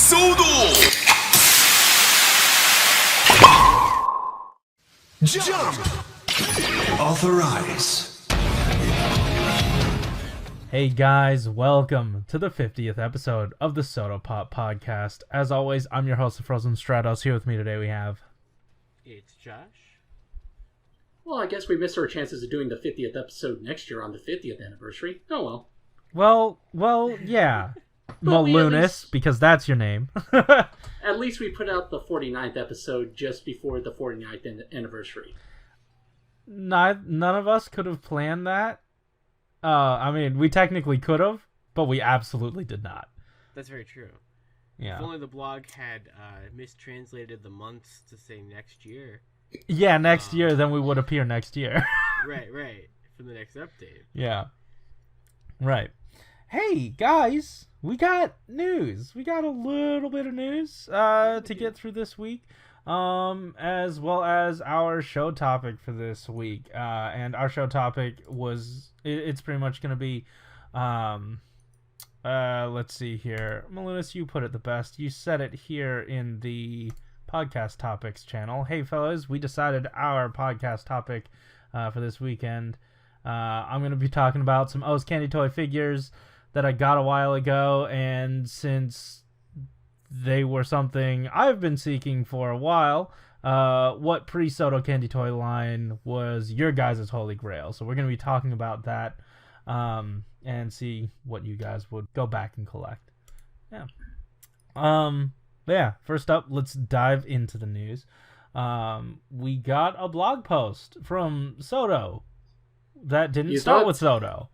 shodo-x! Jump! Authorize. Hey guys, welcome to the 50th episode of the Soda Pop Podcast. As always, I'm your host, the Frozen Stratos. Here with me today we have... It's Josh. Well, I guess we missed our chances of doing the 50th episode next year on the 50th anniversary. Oh well. Well, yeah. Malunis, because that's your name. At least we put out the 49th episode just before the 49th anniversary. None of us could have planned that. I mean, we technically could have, but we absolutely did not. That's very true. Yeah. If only the blog had mistranslated the months to say next year. Yeah, next year, then we would appear next year. Right. For the next update. Yeah. Right. Hey, guys, we got news. We got a little bit of news to get through this week, as well as our show topic for this week. And our show topic it's pretty much going to be, let's see here. Malunis, you put it the best. You said it here in the podcast topics channel. Hey, fellas, we decided our podcast topic for this weekend. I'm going to be talking about some O's Candy Toy figures that I got a while ago, and since they were something I've been seeking for a while, what pre-Soto Candy Toy line was your guys' holy grail? So we're going to be talking about that and see what you guys would go back and collect. Yeah. But yeah, first up, let's dive into the news. We got a blog post from Soto that didn't start with Soto.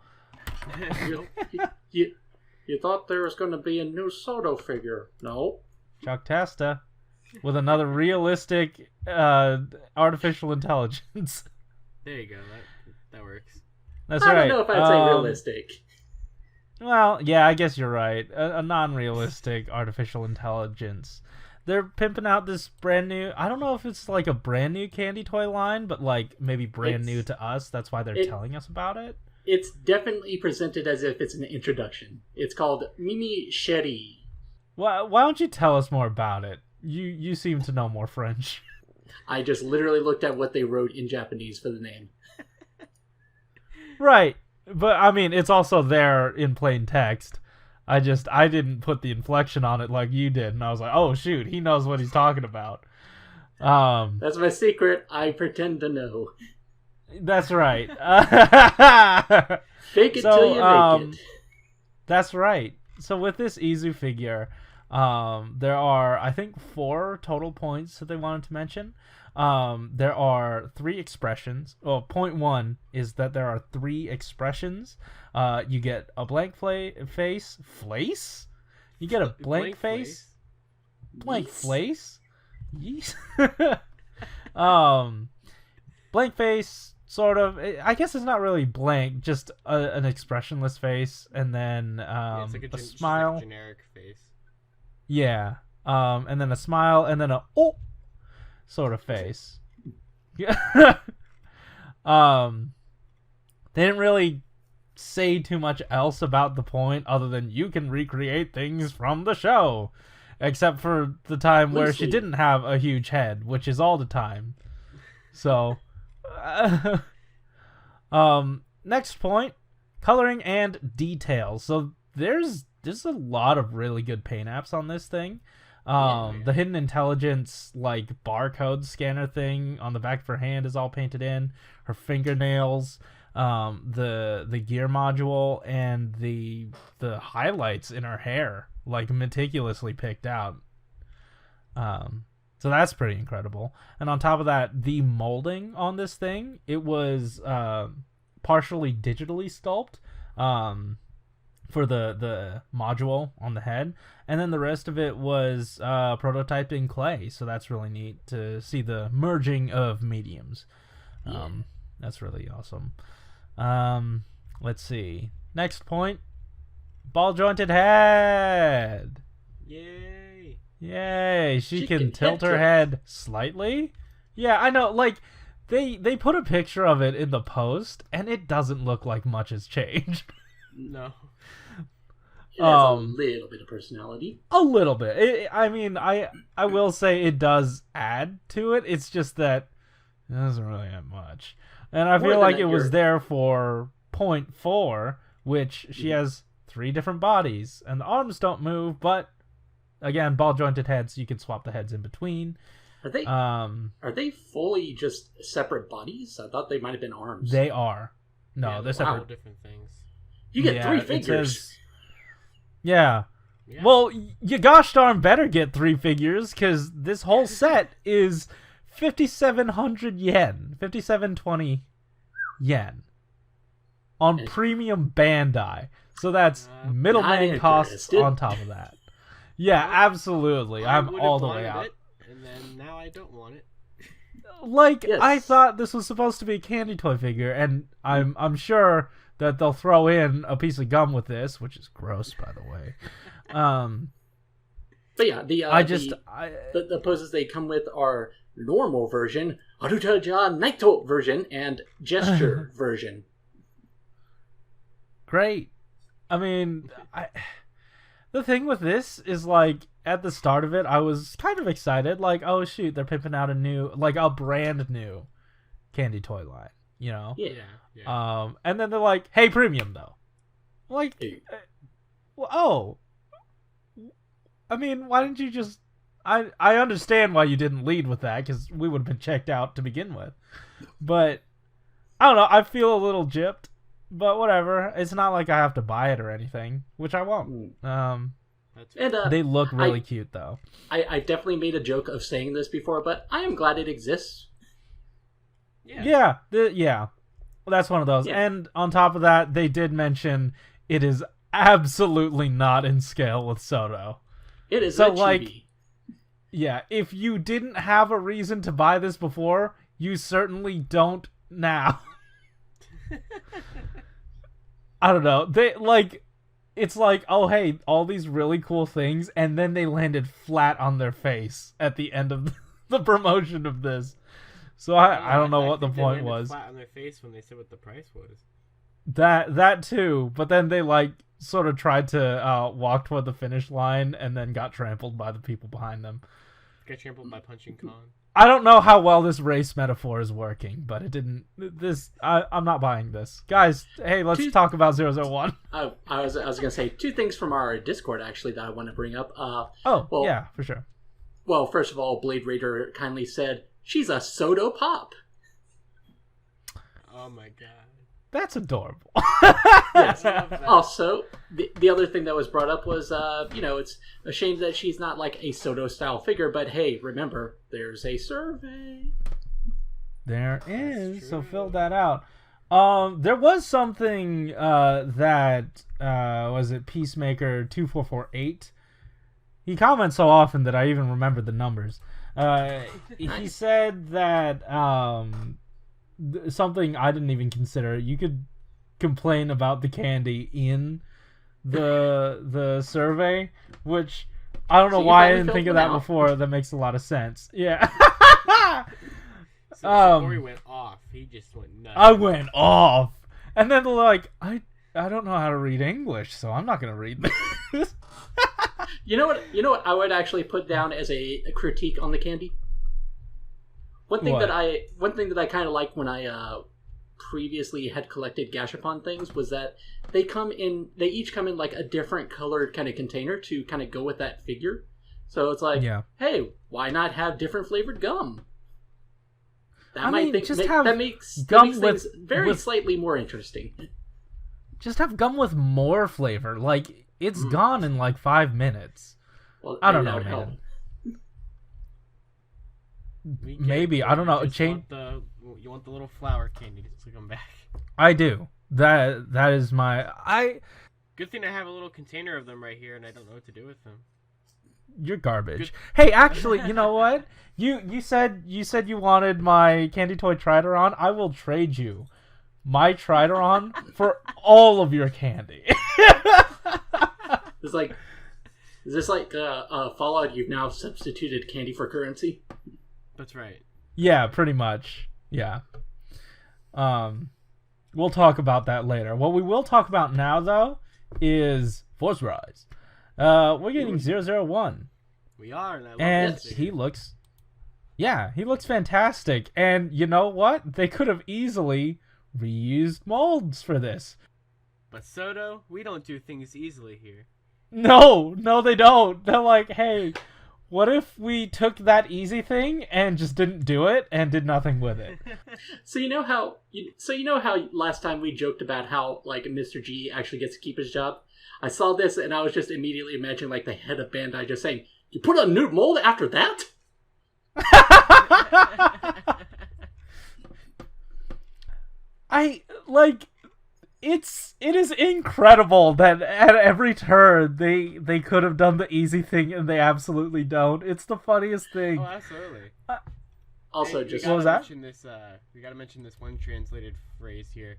You thought there was going to be a new Soto figure. No. Chuck Testa with another realistic artificial intelligence. There you go. That works. That's I right. don't know if I'd say realistic. Well, yeah, I guess you're right. A non-realistic artificial intelligence. They're pimping out this brand new... I don't know if it's like a brand new candy toy line, but like maybe brand new to us. That's why they're telling us about it. It's definitely presented as if it's an introduction. It's called Mini Sherry. Why don't you tell us more about it? You seem to know more French. I just literally looked at what they wrote in Japanese for the name. Right. But, I mean, it's also there in plain text. I didn't put the inflection on it like you did, and I was like, oh, shoot, he knows what he's talking about. That's my secret. I pretend to know. That's right. Fake it till you make it. That's right. So with this Izu figure, there are, I think, 4 total points that they wanted to mention. There are 3 expressions. Well, point 1 is that there are 3 expressions. You get a blank face. Flace? You get a blank face? Blank face? Yes. Blank face, sort of. I guess it's not really blank, just an expressionless face, and then it's like a smile. Like a generic face. Yeah. And then a smile, and then a oh sort of face. Yeah. They didn't really say too much else about the point other than you can recreate things from the show. Except for the time where she didn't have a huge head, which is all the time. So, next point, coloring and details. So there's a lot of really good paint apps on this thing. The hidden intelligence like barcode scanner thing on the back of her hand is all painted in. Her fingernails, the gear module, and the highlights in her hair, like meticulously picked out. So that's pretty incredible. And on top of that, the molding on this thing, it was partially digitally sculpted for the module on the head, and then the rest of it was prototyped in clay. So that's really neat to see the merging of mediums. That's really awesome. Let's see. Next point. Ball jointed head. Yay. She can tilt her head slightly. Yeah, I know. Like, they put a picture of it in the post, and it doesn't look like much has changed. No. It has a little bit of personality. A little bit. I will say it does add to it. It's just that it doesn't really have much. And I feel like it was there for 0.4, which she has 3 different bodies. And the arms don't move, but again, ball-jointed heads, you can swap the heads in between. Are they fully just separate bodies? I thought they might have been arms. They are. No, they're separate. Different things. You get 3 figures. Yeah. Well, you gosh darn better get 3 figures, because this whole set is 5,700 yen. 5,720 yen. On premium Bandai. So that's middleman costs on top of that. Yeah, absolutely. I'm all the way out. And then now I don't want it. I thought this was supposed to be a candy toy figure, and I'm sure that they'll throw in a piece of gum with this, which is gross, by the way. But yeah, the poses they come with are normal version, Arutaja Naito version, and gesture version. Great. I mean, the thing with this is, at the start of it, I was kind of excited. Oh, shoot, they're pimping out a brand new candy toy line, you know? Yeah. And then they're like, hey, premium, though. I mean, why didn't you just... I understand why you didn't lead with that, because we would have been checked out to begin with. But, I don't know, I feel a little gypped. But whatever. It's not like I have to buy it or anything, which I won't. They look really cute, though. I definitely made a joke of saying this before, but I am glad it exists. Yeah. Well, that's one of those. Yeah. And on top of that, they did mention it is absolutely not in scale with Shodo. It is so, chibi. Yeah, if you didn't have a reason to buy this before, you certainly don't now. I don't know. It's oh hey, all these really cool things, and then they landed flat on their face at the end of the promotion of this. So I don't know what the point was. Flat on their face when they said what the price was. That too, but then they sort of tried to walk toward the finish line and then got trampled by the people behind them. Got trampled by punching Khan. I don't know how well this race metaphor is working, but it didn't. I'm not buying this, guys. Hey, let's talk about 001. I was gonna say 2 things from our Discord actually that I want to bring up. Yeah, for sure. Well, first of all, Blade Raider kindly said she's a Shodo Pop. Oh my god. That's adorable. Yes. Also, the other thing that was brought up was, it's a shame that she's not like a Shodo-style figure, but hey, remember, there's a survey. There is, so fill that out. There was something that, was it Peacemaker 2448? He comments so often that I even remember the numbers. He said that... something I didn't even consider. You could complain about the candy in the survey, which I don't know why I didn't think of that before. That makes a lot of sense. Yeah. Before he went off, he just went nuts. I went off, and then they're like, I don't know how to read English, so I'm not gonna read this. You know what? I would actually put down as a critique on the candy. One thing that I kind of liked when I previously had collected Gashapon things was that they each come in a different colored kind of container to kind of go with that figure. So it's hey, why not have different flavored gum? That makes things very slightly more interesting. Just have gum with more flavor. It's gone in 5 minutes. Well, I don't know, man. Maybe I don't know. You want the little flower candy to come back? I do. That is my. Good thing I have a little container of them right here, and I don't know what to do with them. You're garbage. Hey, actually, you know what? You said you wanted my candy toy Trideron. I will trade you my Trideron for all of your candy. Is this like Fallout? You've now substituted candy for currency. That's right. Yeah, pretty much. Yeah. We'll talk about that later. What we will talk about now, though, is Force Rise. We're getting 001. We are, and I love And this he looks... Yeah, he looks fantastic. And you know what? They could have easily reused molds for this. But Soto, we don't do things easily here. No, they don't. They're like, hey, what if we took that easy thing and just didn't do it and did nothing with it? So you know how last time we joked about how like Mr. G actually gets to keep his job? I saw this and I was just immediately imagining like the head of Bandai just saying, "You put a new mold after that?" It is incredible that at every turn they could have done the easy thing and they absolutely don't. It's the funniest thing. Oh, absolutely. Also, And just what was that? We gotta mention this one translated phrase here.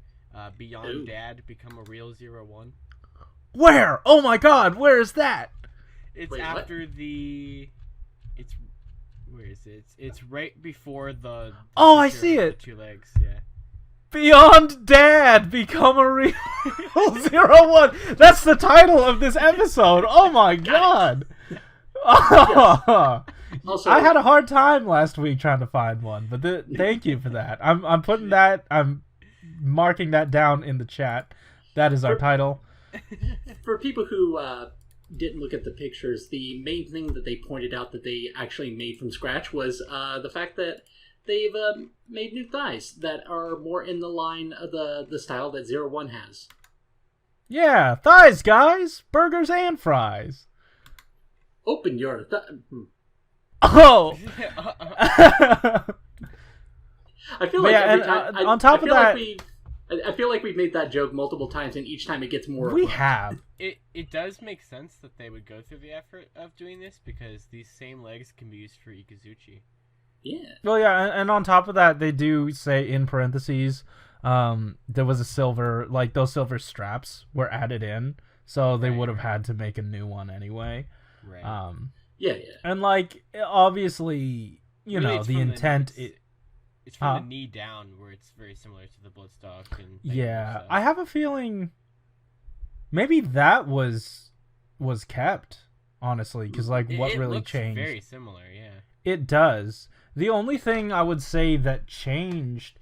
Beyond Dad, become a real 01. Where? Oh my God! Where is that? It's Wait, after It's where is it? It's right before the Oh, I picture see of it. The 2 legs, yeah. Beyond Dad, become a real 01. That's the title of this episode. Oh my God. Also, I had a hard time last week trying to find one, but thank you for that. I'm putting that. I'm marking that down in the chat. That is our title. for people who didn't look at the pictures, the main thing that they pointed out that they actually made from scratch was the fact that they've made new thighs that are more in the line of the style that 01 has. Yeah, thighs, guys. Burgers and fries. Open your Oh. I feel like every time. on top of that, I feel like we've made that joke multiple times, and each time it gets more. We have. It does make sense that they would go through the effort of doing this because these same legs can be used for Ikazuchi. Yeah. Well, yeah, and on top of that, they do say in parentheses, there was a silver, like those silver straps were added in, so they would have had to make a new one anyway. Right. Yeah. And like, obviously, you Really, know, it's the from intent. It's from the knee down, where it's very similar to the bloodstock. And Yeah, stuff. I have a feeling maybe that was kept, honestly, because like what it really looks changed? Very similar, yeah. It does. The only thing I would say that changed,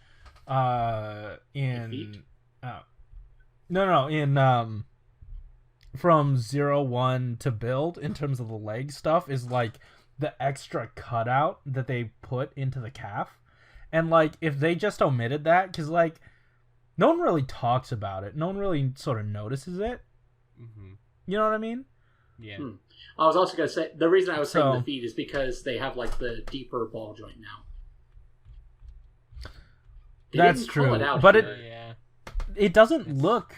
in from 01 to build in terms of the leg stuff is like the extra cutout that they put into the calf. And like if they just omitted that, because like no one really talks about it, no one really sort of notices it. Mm-hmm. You know what I mean? Yeah. I was also gonna say the reason I was saying the feet is because they have like the deeper ball joint now. That's true, but it doesn't look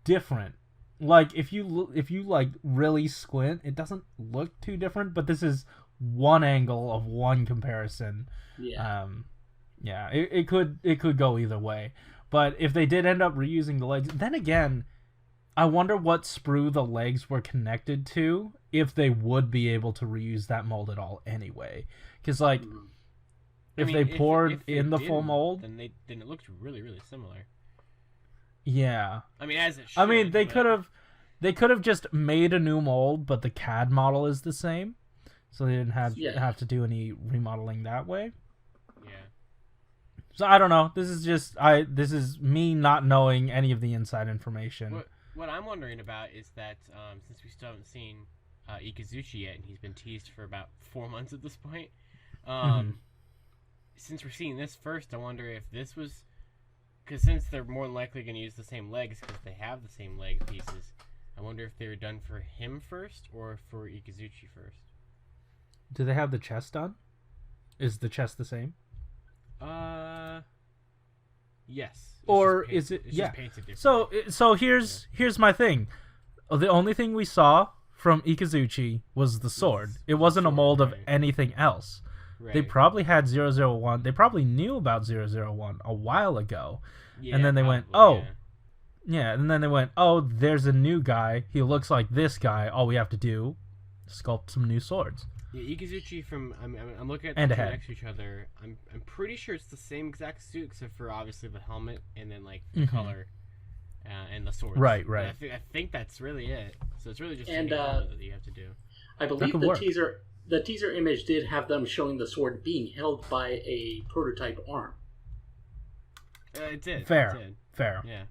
different. Like if you like really squint, it doesn't look too different. But this is one angle of one comparison. Yeah. It could go either way. But if they did end up reusing the legs, then again, I wonder what sprue the legs were connected to. If they would be able to reuse that mold at all, anyway, because like. If they poured in the full mold, then it looked really, really similar. Yeah. I mean, as it should. I mean, they could have just made a new mold, but the CAD model is the same, so they didn't have to do any remodeling that way. Yeah. So I don't know. This is me not knowing any of the inside information. What I'm wondering about is that since we still haven't seen Ikazuchi yet, and he's been teased for about 4 months at this point. Since we're seeing this first, I wonder if this was... Because since they're more than likely going to use the same legs because they have the same leg pieces, I wonder if they were done for him first or for Ikazuchi first. Do they have the chest done? Is the chest the same? Yes. Or is it... It's yeah. just painted differently. So here's my thing. The only thing we saw from Ikazuchi was the sword. It wasn't a mold of anything else. Right. They probably had 001. They probably knew about 001 a while ago. Yeah, and then they went, and then they went, oh, there's a new guy. He looks like this guy. All we have to do, sculpt some new swords. Yeah, Ikazuchi from... I'm looking at the two next to each other. I'm pretty sure it's the same exact suit except for obviously the helmet and then like the color. and the swords. Right. I think that's really it. So it's really just And, changing armor that you have to do. I believe the teaser image did have them showing the sword being held by a prototype arm. It did. Fair. It did. Fair. Yeah.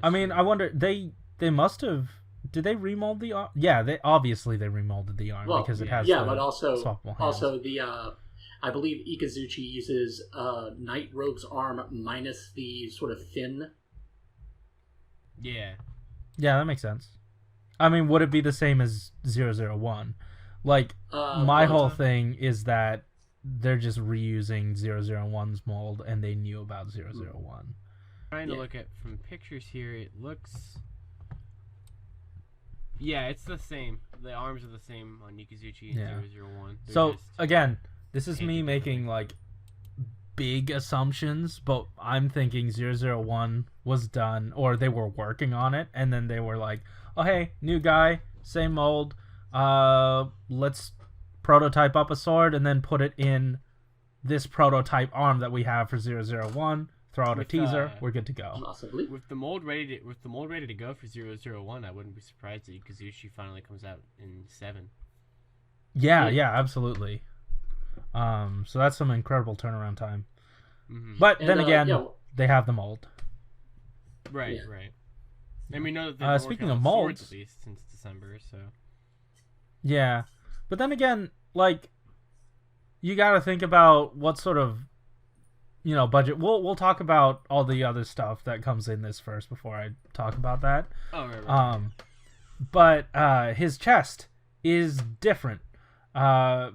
I mean, I wonder, they must have, did they remold the arm? Yeah, they remolded the arm because it has but also swappable hands. also the I believe Ikazuchi uses Night Rogue's arm minus the sort of fin. Yeah. Yeah, that makes sense. I mean, would it be the same as 001? Like, my whole thing is that they're just reusing 001's mold and they knew about 001. Trying to look at from pictures here, it looks. Yeah, it's the same. The arms are the same on Nikazuchi and 001. So again, this is me making like big assumptions, but I'm thinking 001 was done, or they were working on it, and then they were like, "Oh hey, new guy, same mold. Let's prototype up a sword and then put it in this prototype arm that we have for 001. Throw out a teaser. We're good to go." Possibly. With the mold ready to go for 001, I wouldn't be surprised that Kazushi finally comes out in 7. Yeah, absolutely. So that's some incredible turnaround time. Mm-hmm. But then again, they have the mold. Right. And we know that they've been speaking working of on molds, swords at least since December, so. Yeah, but then again, like, you got to think about what sort of, budget. We'll talk about all the other stuff that comes in this first before I talk about that. Oh, right. But his chest is different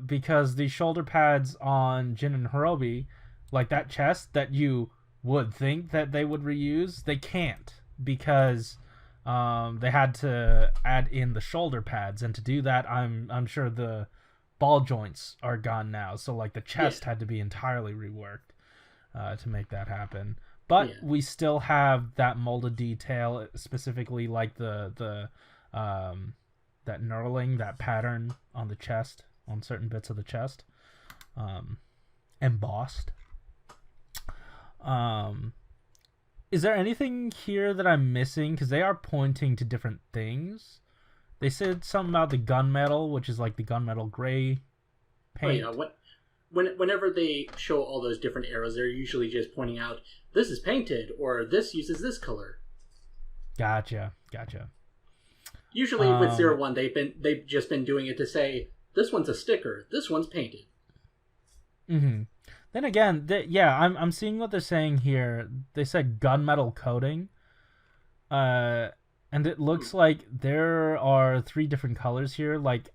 because the shoulder pads on Jin and Hirobi, like that chest that you would think that they would reuse, they can't because they had to add in the shoulder pads, and to do that, I'm sure the ball joints are gone now. So like the chest had to be entirely reworked to make that happen. But we still have that molded detail, specifically like the that knurling, that pattern on the chest, on certain bits of the chest, embossed. Is there anything here that I'm missing? Because they are pointing to different things. They said something about the gunmetal, which is like the gunmetal gray paint. Oh, yeah. Whenever they show all those different arrows, they're usually just pointing out, this is painted, or this uses this color. Gotcha. Usually with 01, they've just been doing it to say, this one's a sticker, this one's painted. Mm-hmm. Then again, I'm seeing what they're saying here. They said gunmetal coating. And it looks like there are 3 different colors here, like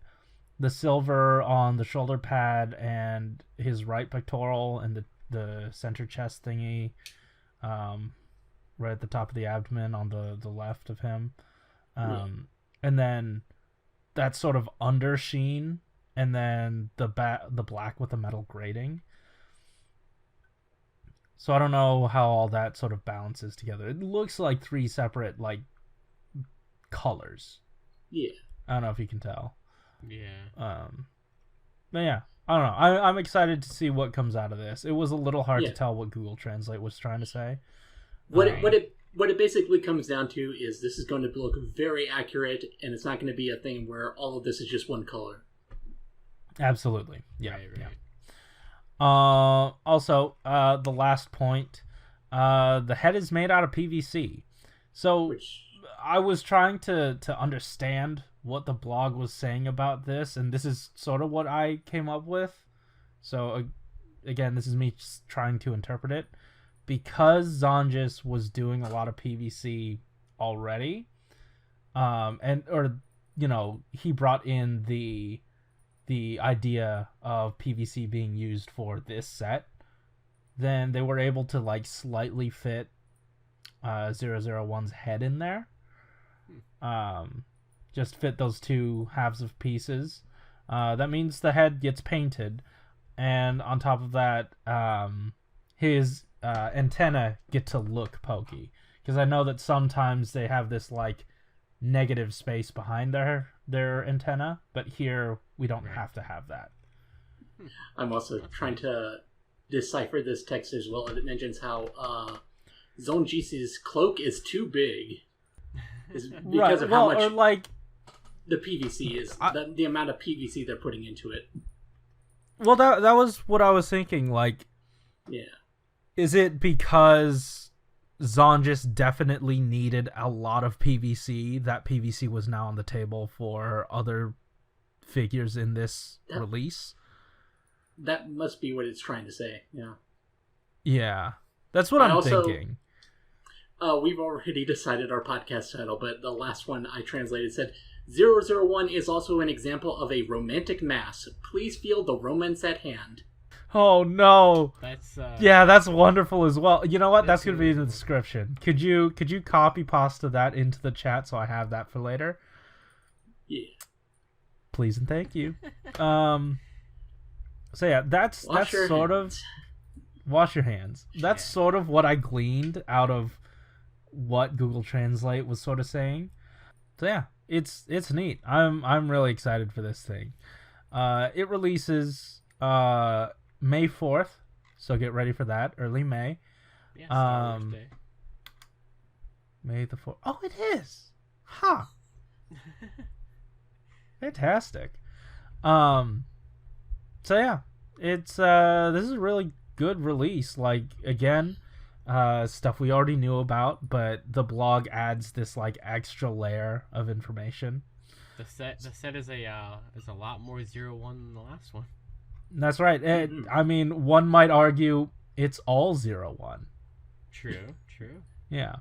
the silver on the shoulder pad and his right pectoral and the center chest thingy, right at the top of the abdomen on the left of him. And then that sort of under sheen, and then the black with the metal grating. So I don't know how all that sort of balances together. It looks like 3 separate like colors. Yeah. I don't know if you can tell. Yeah. But yeah, I don't know. I'm excited to see what comes out of this. It was a little hard to tell what Google Translate was trying to say. What it basically comes down to is this is going to look very accurate, and it's not going to be a thing where all of this is just one color. Absolutely. Yeah. Right. Yeah. Also, the last point, the head is made out of PVC. So I was trying to understand what the blog was saying about this, and this is sort of what I came up with. So again, this is me just trying to interpret it. Because Zonjis was doing a lot of PVC already, he brought in the idea of PVC being used for this set, then they were able to like slightly fit 001's head in there. Just fit those 2 halves of pieces. That means the head gets painted, and on top of that, his antenna get to look pokey, because I know that sometimes they have this like negative space behind their antenna, but here we don't have to have that. I'm also trying to decipher this text as well. It mentions how Zonjisi's cloak is too big. Is because of how much or like the PVC is, the amount of PVC they're putting into it. Well, that was what I was thinking. Like, yeah, is it because Zonjis definitely needed a lot of PVC, that PVC was now on the table for other figures in this release? That must be what it's trying to say, yeah. Yeah, that's what I'm thinking. We've already decided our podcast title, but the last one I translated said, 001 is also an example of a romantic mass. Please feel the romance at hand. Oh, no. That's yeah, that's wonderful as well. You know what? That's going to be in the description. Could you copy pasta that into the chat so I have that for later? Yeah. Please and thank you. So yeah, that's sort of... Wash your hands. That's sort of what I gleaned out of what Google Translate was sort of saying. So yeah, it's neat. I'm really excited for this thing. It releases May 4th, so get ready for that. Early May. Yeah, Star Wars Day. May the 4th. Oh, it is. Huh. Fantastic. So yeah, it's this is a really good release. Like, again, stuff we already knew about, but the blog adds this like extra layer of information. The set is a lot more 01 than the last one. That's right. I mean, one might argue it's all 01. True. Yeah.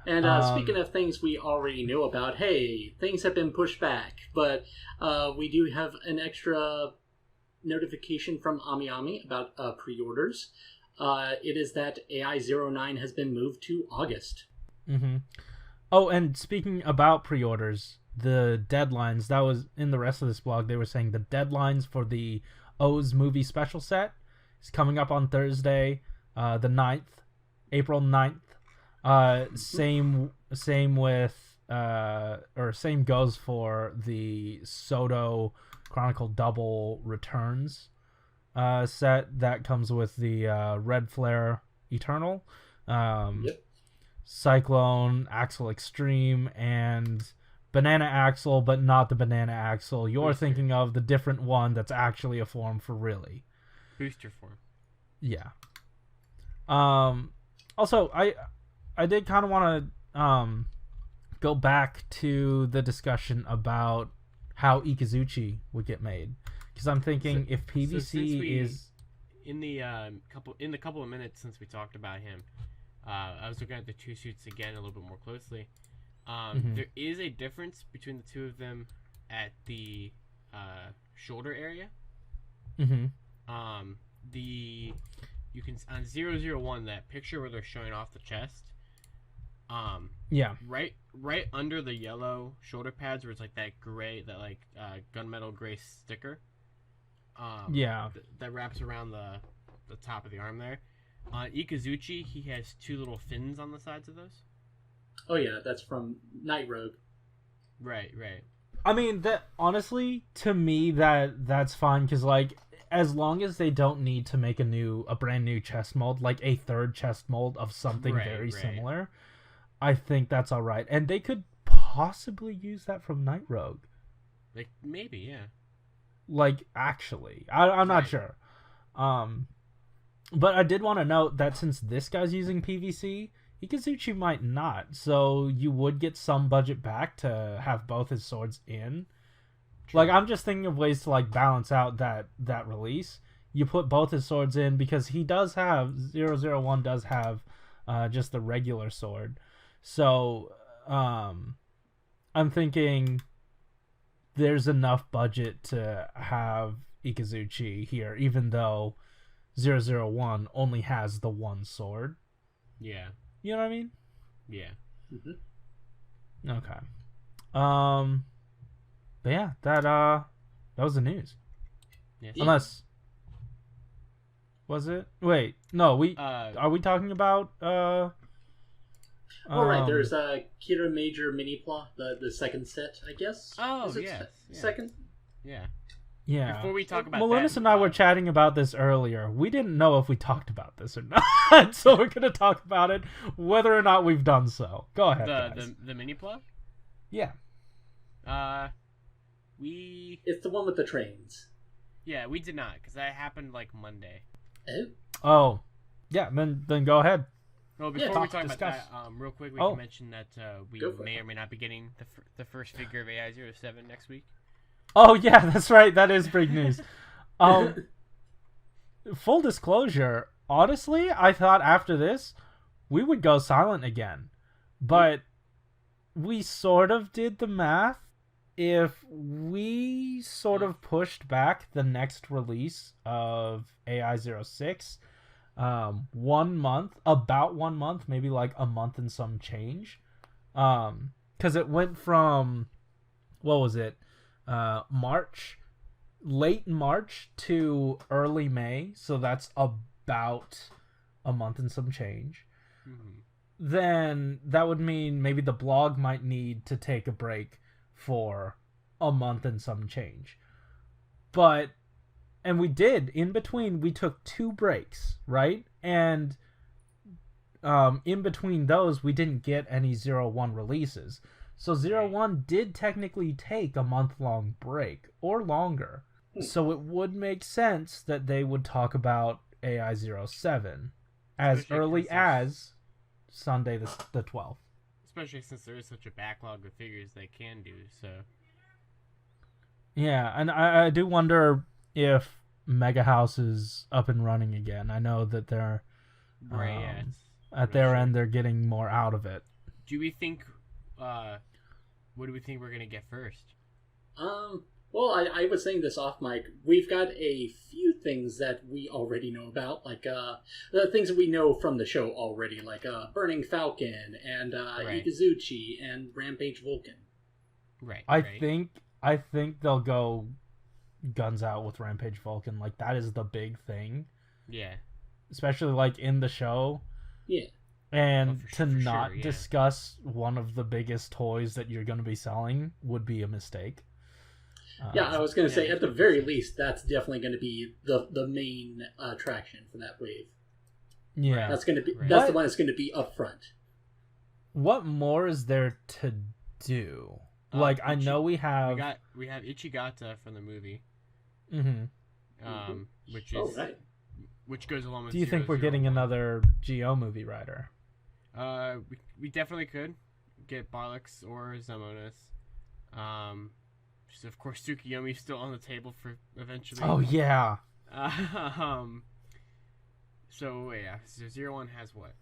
And speaking of things we already knew about, hey, things have been pushed back, but we do have an extra notification from AmiAmi about pre-orders. It is that AI09 has been moved to August. Mm-hmm. Oh, and speaking about pre-orders, the deadlines, that was in the rest of this blog, they were saying the deadlines for the O's movie special set is coming up on Thursday, the 9th, April 9th. Same with, or same goes for the Soto Chronicle Double Returns set that comes with the Red Flare Eternal, Cyclone, Axle Extreme, and Banana Axle, but not the Banana Axle you're thinking of, the different one that's actually a form for really. Booster form. Yeah. Also, I did kind of want to go back to the discussion about how Ikazuchi would get made, because I'm thinking if PVC is in the couple of minutes since we talked about him, I was looking at the two suits again a little bit more closely. There is a difference between the two of them at the shoulder area. You can on 001, that picture where they're showing off the chest. Right under the yellow shoulder pads, where it's like that gray, that like gunmetal gray sticker. That wraps around the top of the arm there. On Ikazuchi, he has two little fins on the sides of those. Oh yeah, that's from Night Rogue. Right. I mean, that honestly, to me, that's fine, because like, as long as they don't need to make a brand new chest mold, like a third chest mold of something very similar, I think that's all right. And they could possibly use that from Night Rogue. Like, maybe, yeah. Like, actually. I'm not sure. But I did want to note that since this guy's using PVC, Ikazuchi might not. So you would get some budget back to have both his swords in. True. Like, I'm just thinking of ways to, like, balance out that release. You put both his swords in, because he does have, 001 does have just the regular sword. So, I'm thinking there's enough budget to have Ikazuchi here, even though 001 only has the one sword. Yeah. You know what I mean? Yeah. Mm-hmm. Okay. But yeah, that was the news. Yes. Unless, was it? Wait, no. Are we talking about right, there's Kira Major Minipla, the second set, I guess. Oh, yes. Second? Yeah. Yeah. Before we talk about Malunis that, and I were chatting about this earlier. We didn't know if we talked about this or not, so we're gonna talk about it, whether or not we've done so. Go ahead, guys. the Minipla. Yeah. It's the one with the trains. Yeah, we did not, because that happened like Monday. Oh. Yeah. Then go ahead. Well, before we talk discuss. about that, real quick, we can mention that we may or may not be getting the first figure of AI-07 next week. Oh yeah, that's right. That is big news. Full disclosure, honestly, I thought after this we would go silent again. But we sort of did the math. If we sort of pushed back the next release of AI-06 1 month, about 1 month, maybe like a month and some change, because it went from, what was it, late March to early May, so that's about a month and some change. Mm-hmm. Then that would mean maybe the blog might need to take a break for a month and some change. And we did. In between, we took 2 breaks, right? And in between those, we didn't get any 01 releases. So 01 did technically take a month-long break, or longer. So it would make sense that they would talk about AI-07 as early as Sunday the 12th. Especially since there is such a backlog of figures they can do, so... Yeah, and I do wonder if Mega House is up and running again. I know that they're... at their end, they're getting more out of it. Do we think... what do we think we're going to get first? Well, I was saying this off mic. We've got a few things that we already know about, like the things that we know from the show already, like Burning Falcon and Ikazuchi and Rampage Vulcan. Right. I think they'll go guns out with Rampage Vulcan. Like, that is the big thing. Yeah. Especially like in the show. Yeah. And to not discuss one of the biggest toys that you're going to be selling would be a mistake. I was going to say, at the very least, that's definitely going to be the main attraction for that wave. Yeah, that's going to be that's the one that's going to be up front. What more is there to do? Like, I know we have Ichigata from the movie. Mm-hmm. Which is which goes along with. Do you think we're getting another Geo movie rider? We definitely could get Barlix or Zamonis. Of course, Tsukiyomi's still on the table for eventually. Oh, yeah. So 01 has what?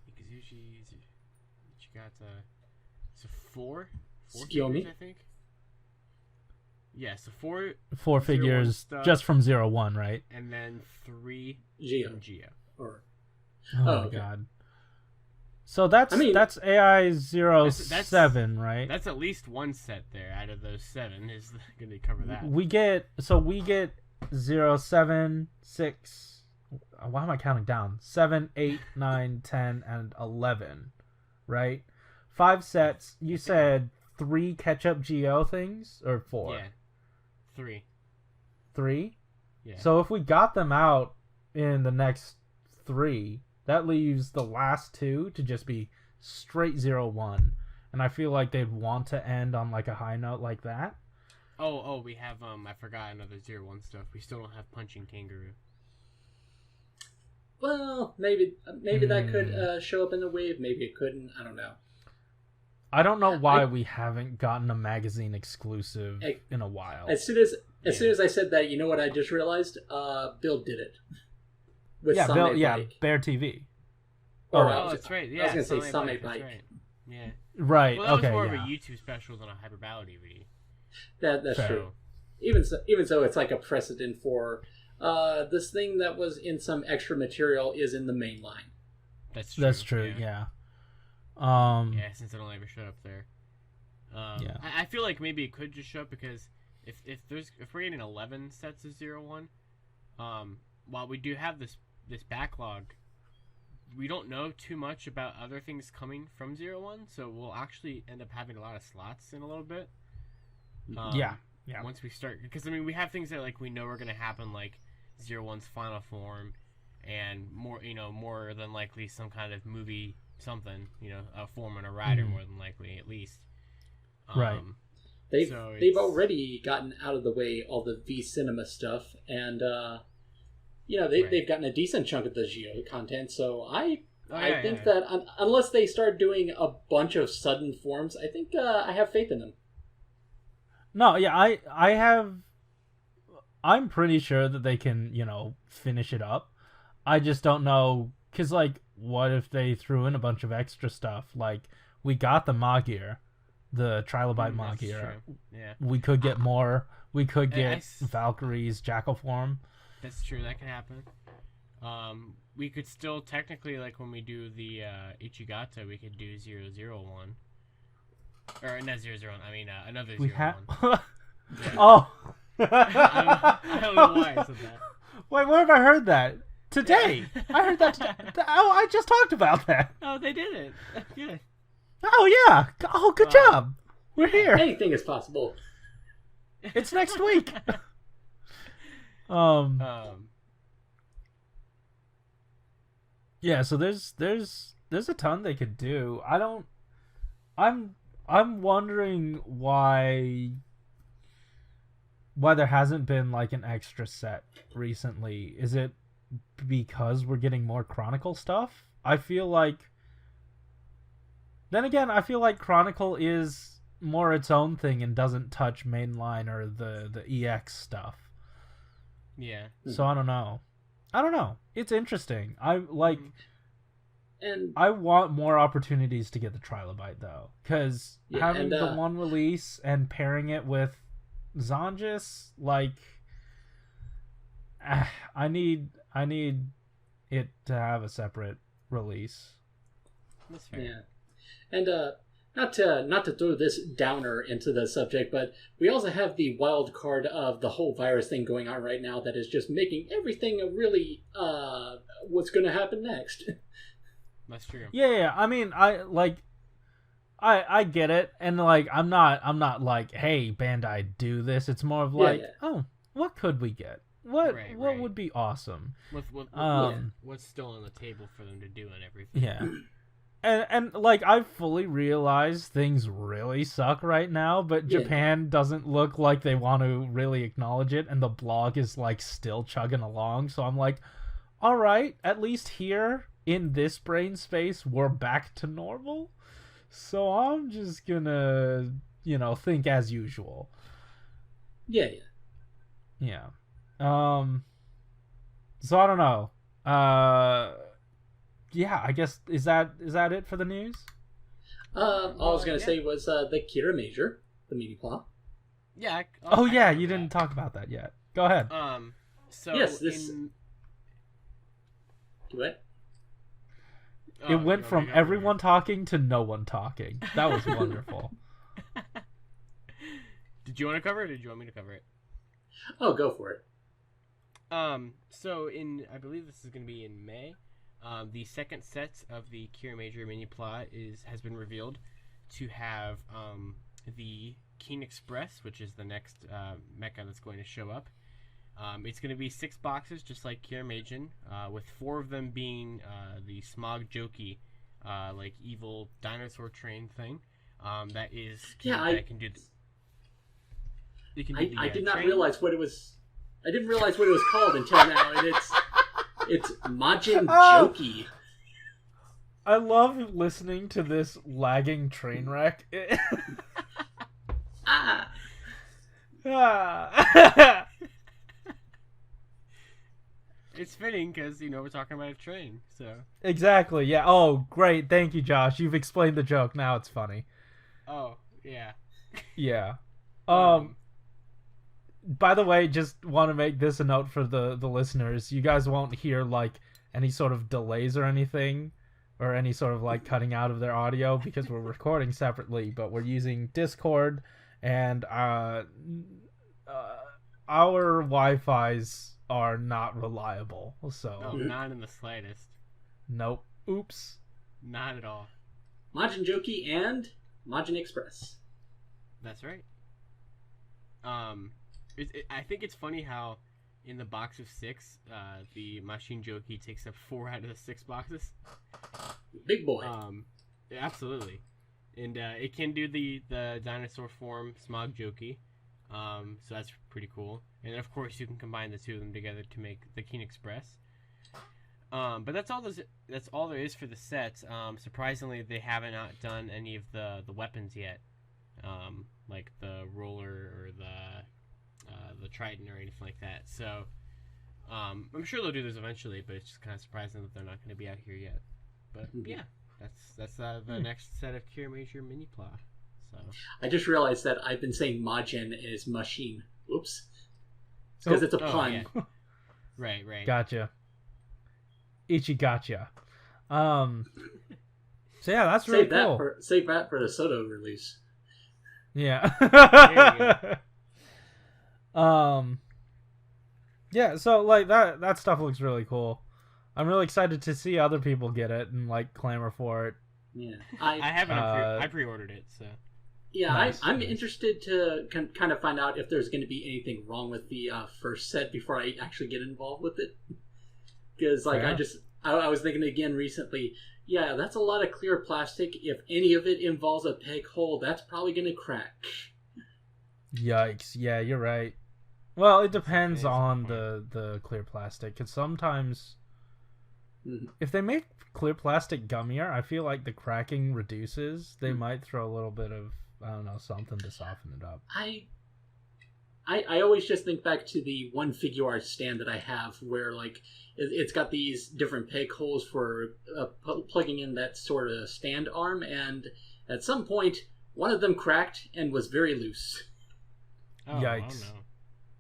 Ikazuchi, Ichigata. So 4 figures, I think. Yeah, so 4 figures just from 01, right? And then 3 Geo. Or... Oh my god. So that's AI-07, right? That's at least one set there out of those 7 is going to cover that. We get 07, 6. Why am I counting down? 7, 8, 9, 10, and 11, right? 5 sets. You said 3 catch-up Geo things or 4? Yeah, 3. 3? Yeah. So if we got them out in the next 3. That leaves the last 2 to just be straight 01. And I feel like they'd want to end on like a high note like that. Oh, we have, I forgot another 01 stuff. We still don't have Punching Kangaroo. Well, maybe that could show up in the wave. Maybe it couldn't. I don't know. I don't know why we haven't gotten a magazine exclusive in a while. As soon as I said that, you know what I just realized? Bill did it. With Bear TV. Oh, that's right. Yeah, I was going to say Same Bike. Right. Yeah. Right. Well, that was more of of a YouTube special than a Hyperball DVD. That's true. Even so, it's like a precedent for this thing that was in some extra material is in the main line. That's true. Yeah. Since it only ever showed up there. I feel like maybe it could just show up because if we're getting 11 sets of 01, while we do have this backlog, we don't know too much about other things coming from 01, so we'll actually end up having a lot of slots in a little bit. Yeah. Once we start, because I mean, we have things that like we know are going to happen, like 01's final form, and more than likely some kind of movie, something, a form and a rider, more than likely, at least. Right. They've already gotten out of the way all the V Cinema stuff, and they've gotten a decent chunk of the Geo content. So I think that unless they start doing a bunch of sudden forms, I think I have faith in them. No, yeah, I'm pretty sure that they can, finish it up. I just don't know, because, like, what if they threw in a bunch of extra stuff? Like, we got the Magir, the Trilobite Magir. Yeah. We could get more. We could get Valkyrie's Jackal form. That's true, that can happen. We could still, technically, like, when we do the Ichigata, we could do 001. Or not 001, I mean another 01. Yeah. Oh. I don't know why I said that. Wait, where have I heard that? Today. I heard that today. Oh, I just talked about that. Oh, they did it. Good. Oh, yeah. Oh, good job. We're here. Anything is possible. It's next week. Yeah, so there's a ton they could do. I'm wondering why there hasn't been like an extra set recently. Is it because we're getting more Chronicle stuff? I feel like Chronicle is more its own thing and doesn't touch mainline or the EX stuff. Yeah. So I don't know. It's interesting. And I want more opportunities to get the Trilobite, though, because having the one release and pairing it with Zongis, like, I need it to have a separate release. That's fair. Yeah, and not to throw this downer into the subject, but we also have the wild card of the whole virus thing going on right now that is just making everything a really what's going to happen next. That's true. Yeah. I mean, I get it, and like I'm not like, hey, Bandai, do this. It's more of like, oh, what could we get? What would be awesome? What's still on the table for them to do and everything? Yeah. And like, I fully realize things really suck right now, but Japan doesn't look like they want to really acknowledge it, and the blog is like still chugging along. So I'm like, all right, at least here in this brain space, we're back to normal. So I'm just gonna, think as usual. Yeah. So I don't know. Yeah, I guess is that it for the news? All I was gonna say was the Kira Major, the Minipla. Yeah. You didn't talk about that yet. Go ahead. So yes, this. What? It went from everyone talking to no one talking. That was wonderful. Did you want to cover it, or did you want me to cover it? Oh, go for it. So I believe this is going to be in May. The second set of the Kira Major Minipla has been revealed to have the Keen Express, which is the next mecha that's going to show up. It's going to be 6 boxes, just like Kira Majin, with 4 of them being the Smog Joki, like evil dinosaur train thing. That can do. I did not realize what it was. I didn't realize what it was called until now, and it's Majin Joki. I love listening to this lagging train wreck. It's fitting because, we're talking about a train, so... Exactly, yeah. Oh, great. Thank you, Josh. You've explained the joke. Now it's funny. Oh, yeah. Yeah. By the way, just want to make this a note for the listeners. You guys won't hear, like, any sort of delays or anything, or any sort of, like, cutting out of their audio, because we're recording separately, but we're using Discord, and our Wi-Fi's are not reliable, so... Oh, not in the slightest. Nope. Oops. Not at all. Majin Joki and Majin Express. That's right. I think it's funny how in the box of 6, the Machine Jockey takes up 4 out of the 6 boxes. Big boy. Absolutely. And it can do the dinosaur form Smog Jockey. So that's pretty cool. And then, of course, you can combine the two of them together to make the Keen Express. But that's all there is for the set. Surprisingly, they haven't not done any of the weapons yet, like the roller or the trident or anything like that. So I'm sure they'll do those eventually, but it's just kind of surprising that they're not going to be out here yet. But yeah, that's the next set of Cure Major Minipla. So I just realized that I've been saying Majin is machine. Whoops. Because it's a pun. Yeah. Right. Gotcha. Ichigotcha. So yeah, that's really cool. Save that for the Soto release. Yeah. Yeah, so like that stuff looks really cool. I'm really excited to see other people get it and like clamor for it. Yeah, I haven't. I pre-ordered it, so. Yeah, nice. I'm interested to kind of find out if there's going to be anything wrong with the first set before I actually get involved with it. Because like I was thinking again recently, yeah, that's a lot of clear plastic. If any of it involves a peg hole, that's probably going to crack. Yikes! Yeah, you're right. Well, it depends on the clear plastic. Because sometimes, if they make clear plastic gummier, I feel like the cracking reduces. They might throw a little bit of, I don't know, something to soften it up. I always just think back to the one figure art stand that I have where like it's got these different peg holes for plugging in that sort of stand arm, and at some point one of them cracked and was very loose. Oh, yikes! Oh, no.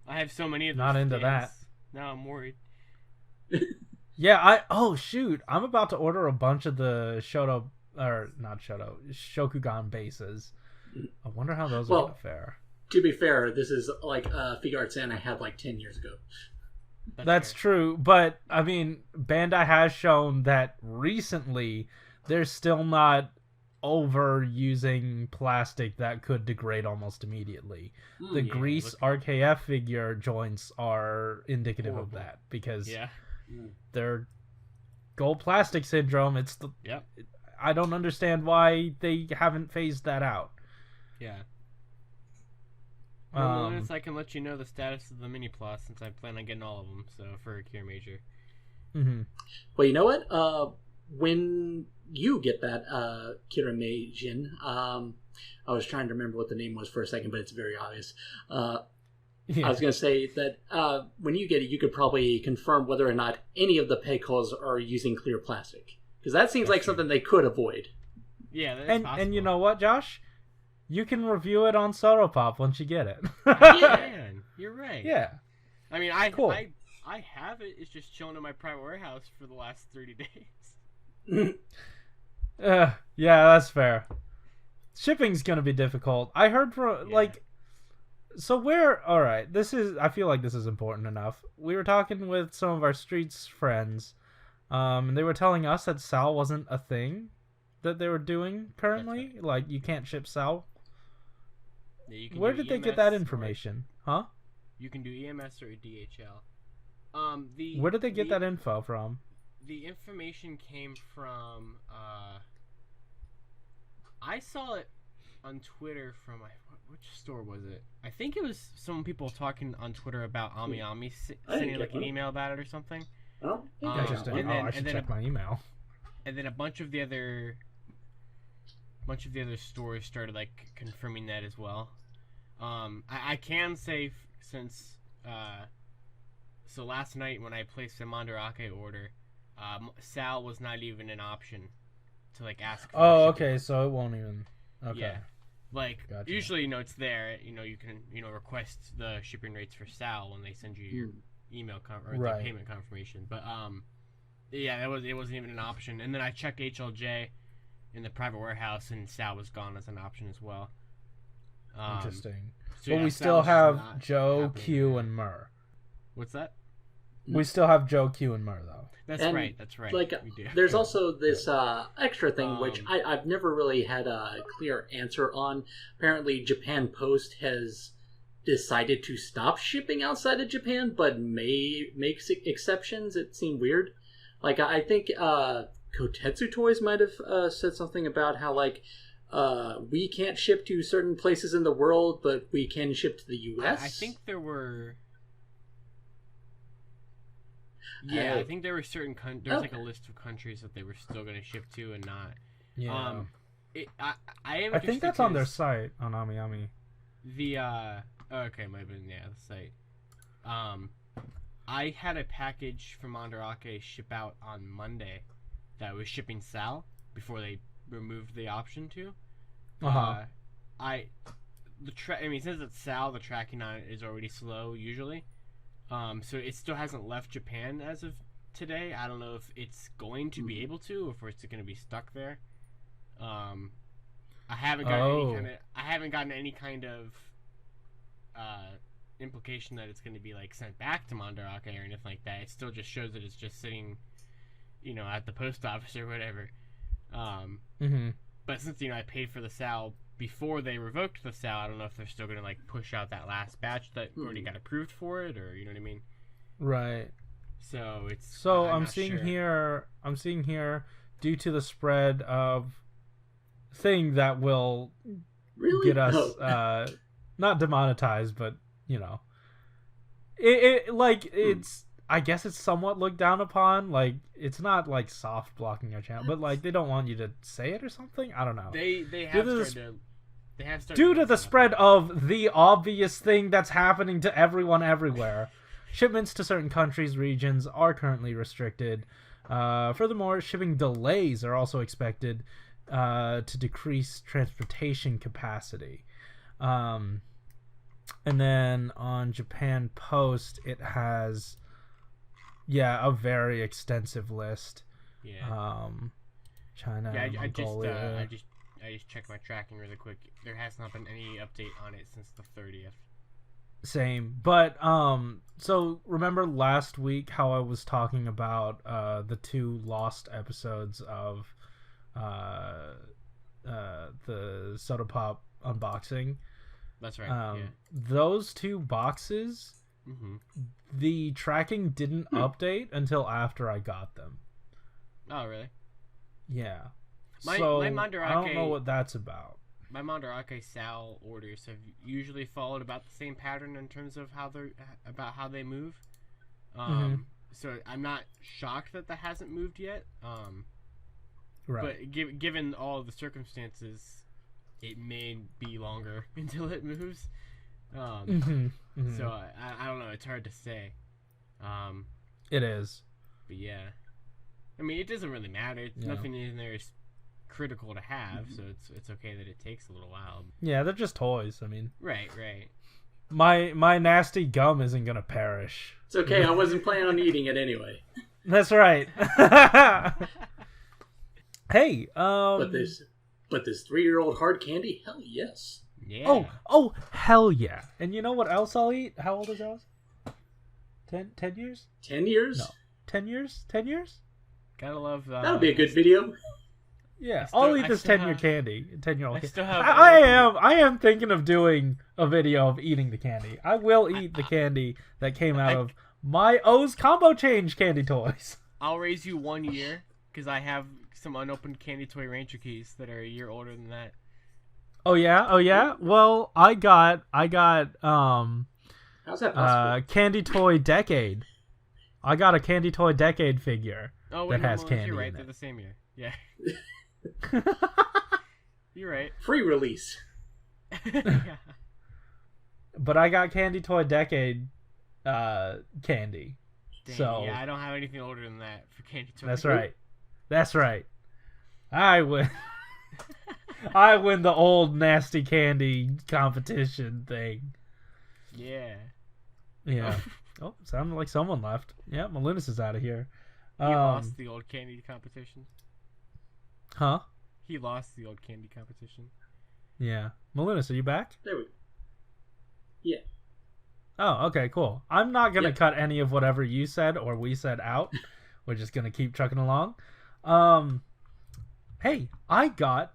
I have so many of those. Not into that. Now I'm worried. Yeah, shoot, I'm about to order a bunch of the Shokugan bases. I wonder how those are gonna fare. To be fair, this is like a figure art stand I had like 10 years ago. That's true, but I mean, Bandai has shown that recently they're still not overusing plastic that could degrade almost immediately. The Grease RKF figure joints are indicative of that because they're gold plastic syndrome. It's I don't understand why they haven't phased that out. Yeah. Well, I can let you know the status of the Minipla since I plan on getting all of them. So for a Cure Major. Mm-hmm. Well, you know what? When you get that Kiramajin, I was trying to remember what the name was for a second, but it's very obvious. I was going to say that when you get it, you could probably confirm whether or not any of the peg holes are using clear plastic, because that seems like something they could avoid. Yeah, and you know what, Josh? You can review it on Soropop once you get it. Yeah, you're right. Yeah. I mean, I have it. It's just chilling in my private warehouse for the last 30 days. Yeah, that's fair. Shipping's gonna be difficult. I heard from so all right, I feel like this is important enough. We were talking with some of our Streets friends, and they were telling us that Sal wasn't a thing that they were doing currently. Right. Like, you can't ship Sal. Yeah, where did they get that information? Huh? You can do EMS or DHL. Where did they get that info from? The information came from I saw it on Twitter from which store was it? I think it was some people talking on Twitter about Ami sending like an email about it or something. Oh, interesting. I should check my email. And then a bunch of the other stores started like confirming that as well. I can say since so last night when I placed a Mandarake order, Sal was not even an option to like ask for. Oh, okay, so it won't even. Okay. Yeah. Like, gotcha. Usually, it's there. You can, request the shipping rates for Sal when they send you your email or the payment confirmation. But yeah, it wasn't even an option. And then I checked HLJ in the private warehouse, and Sal was gone as an option as well. Interesting. So but we still have Joe, Q, and Mur. What's that? We still have Joe, Q, and Mur, though. That's right. Like, there's also this extra thing, which I've never really had a clear answer on. Apparently, Japan Post has decided to stop shipping outside of Japan, but may make exceptions. It seemed weird. Like, I think Kotetsu Toys might have said something about how, like, we can't ship to certain places in the world, but we can ship to the U.S. I think there were... Yeah, I think there were certain... There's like a list of countries that they were still going to ship to and not. Yeah. I think that's on their site, on AmiAmi. The, okay, might have been, the site. I had a package from Mandarake ship out on Monday that was shipping Sal before they removed the option to. Since it's Sal, the tracking on it is already slow usually. So it still hasn't left Japan as of today. I don't know if it's going to be able to, or if it's going to be stuck there. I haven't gotten any kind of implication that it's going to be like sent back to Mandarake or anything like that. It still just shows that it's just sitting, at the post office or whatever. But since I paid for the SAL before they revoked the SAL, I don't know if they're still going to like push out that last batch that already got approved for it, or you know what I mean? Right. So it's I'm seeing here due to the spread of thing that will get us not demonetized, but it's I guess it's somewhat looked down upon. Like, it's not like soft blocking your channel, but like they don't want you to say it or something. I don't know. They have started due to the spread of the obvious thing that's happening to everyone everywhere. Shipments to certain countries, regions are currently restricted. Furthermore, shipping delays are also expected to decrease transportation capacity. And then on Japan Post, it has, a very extensive list. Yeah. China, Mongolia. I just checked my tracking really quick. There has not been any update on it since the 30th. Same, but so remember last week how I was talking about the 2 lost episodes of the Soda Pop unboxing? That's right. Those 2 boxes, the tracking didn't update until after I got them. Oh, really? Yeah. My Mandarake, I don't know what that's about. My Mandarake Sal orders have usually followed about the same pattern in terms of how they move. So I'm not shocked that hasn't moved yet. Right. But given all the circumstances, it may be longer until it moves. So I don't know. It's hard to say. It is. But yeah. I mean, it doesn't really matter. Nothing in there is critical to have, so it's okay that it takes a little while. Yeah, they're just toys. I mean. Right. My nasty gum isn't gonna perish. It's okay. I wasn't planning on eating it anyway. That's right. Hey, But this 3-year-old hard candy, hell yes. Yeah. Oh, hell yeah. And you know what else I'll eat? How old is ours? 10 years? 10 years? No. 10 years? 10 years? Gotta love that'll be a good video. Yeah, I'll eat this 10-year candy. 10-year-old candy. I I am thinking of doing a video of eating the candy. I will eat the candy that came out of my O's Combo Change candy toys. I'll raise you 1 year, because I have some unopened Candy Toy Ranger keys that are a year older than that. Oh yeah. Well, I got how's that possible? Candy Toy Decade. I got a Candy Toy Decade figure that has candy. You're right. In They're it. the same year. Yeah. You're right. Free release. Yeah. But I got Candy Toy Decade candy. Dang, so yeah, I don't have anything older than that for Candy Toy. That's right. I win. I win the old nasty candy competition thing. Yeah. Yeah. Oh, sounded like someone left. Yeah, Malunis is out of here. He lost the old candy competition. Huh? He lost the old candy competition. Yeah. Malunis, are you back? There we go. Yeah. Oh, okay, cool. I'm not going to cut any of whatever you said or we said out. We're just going to keep trucking along. Hey, I got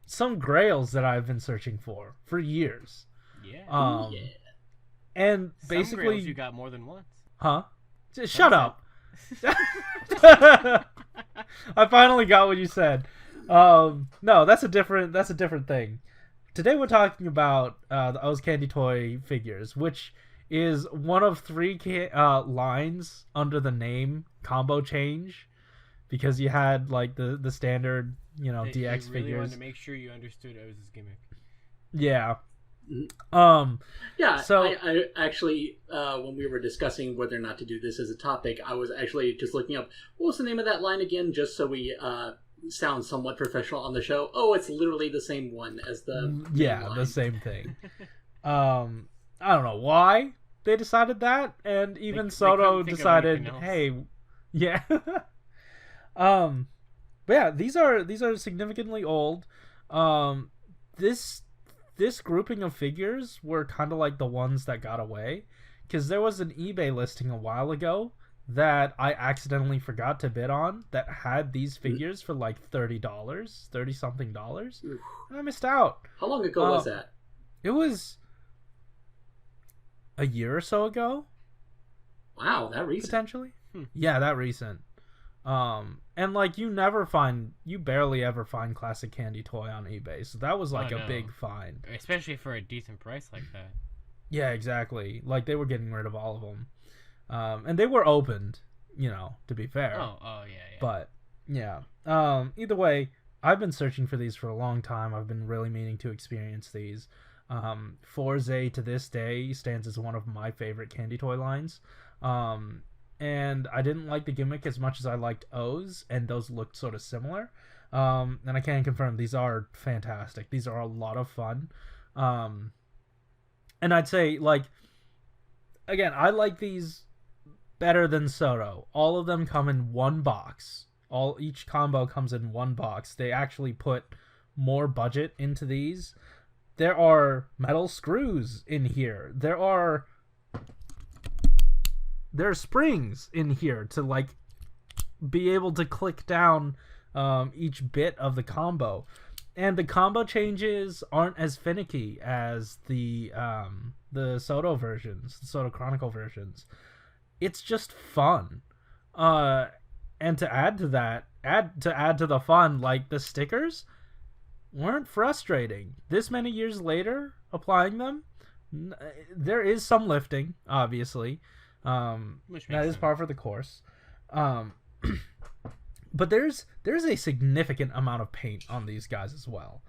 some grails that I've been searching for years. Yeah. And Some basically, grails you got more than once. huh? Just shut That's up. I finally got what you said. No, that's a different thing. Today we're talking about the O's Candy Toy figures, which is one of three lines under the name Combo Change, because you had like the standard, DX really figures. wanted to make sure you understood Oz's gimmick. Yeah. Yeah, so I actually, when we were discussing whether or not to do this as a topic, I was actually just looking up, what was the name of that line again, just so we sound somewhat professional on the show. Oh, it's literally the same one as the main line. The same thing. I don't know why they decided that, and even Soto decided, hey, yeah. But yeah, these are significantly old. This grouping of figures were kind of like the ones that got away, because there was an eBay listing a while ago that I accidentally forgot to bid on that had these figures for like $30-something, and I missed out. How long ago was that? It was a year or so ago. Wow, that recent. Potentially. Yeah, that recent. And like you barely ever find classic Candy Toy on eBay, so that was like a big find, especially for a decent price like that. Yeah, exactly. Like they were getting rid of all of them, and they were opened, to be fair. Oh yeah. But yeah, either way, I've been searching for these for a long time. I've been really meaning to experience these. Forze to this day stands as one of my favorite Candy Toy lines. And I didn't like the gimmick as much as I liked O's, and those looked sort of similar. And I can confirm these are fantastic. These are a lot of fun. And I'd say, like, again, I like these better than Soto. All of them come in one box. Each combo comes in one box. They actually put more budget into these. There are metal screws in here. There are springs in here to like be able to click down each bit of the combo, and the combo changes aren't as finicky as the Soto versions, the Soto Chronicle versions. It's just fun, and to add to the fun, like the stickers weren't frustrating. This many years later, applying them, there is some lifting, obviously. That is par for the course. But there's a significant amount of paint on these guys as well.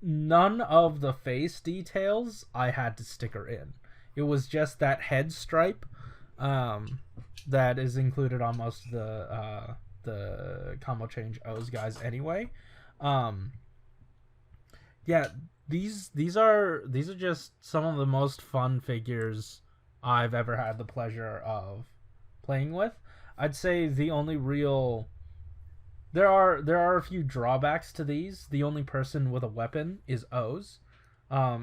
None of the face details I had to sticker in. It was just that head stripe that is included on most of the combo change O's guys anyway. Yeah, these are just some of the most fun figures I've ever had the pleasure of playing with. I'd say the only real there are a few drawbacks to these. The only person with a weapon is O's. I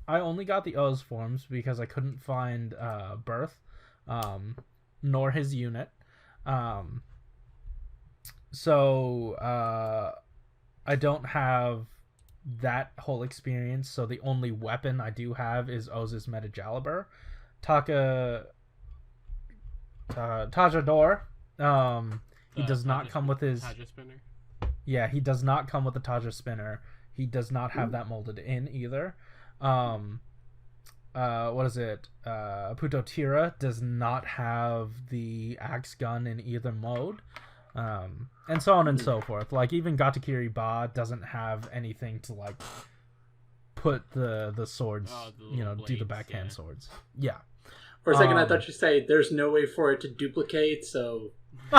only got the O's forms because I couldn't find Birth, nor his unit. So I don't have that whole experience, so the only weapon I do have is Oz's Metajalabur. Tajador. He does not come with his Taja spinner. Yeah, he does not come with the Taja spinner. He does not have that molded in either. What is it? Putotira does not have the axe gun in either mode. And so on and so forth. Like even Gatakiri Ba doesn't have anything to like put the swords, do the backhand swords. Yeah. For a second, I thought you'd say there's no way for it to duplicate, so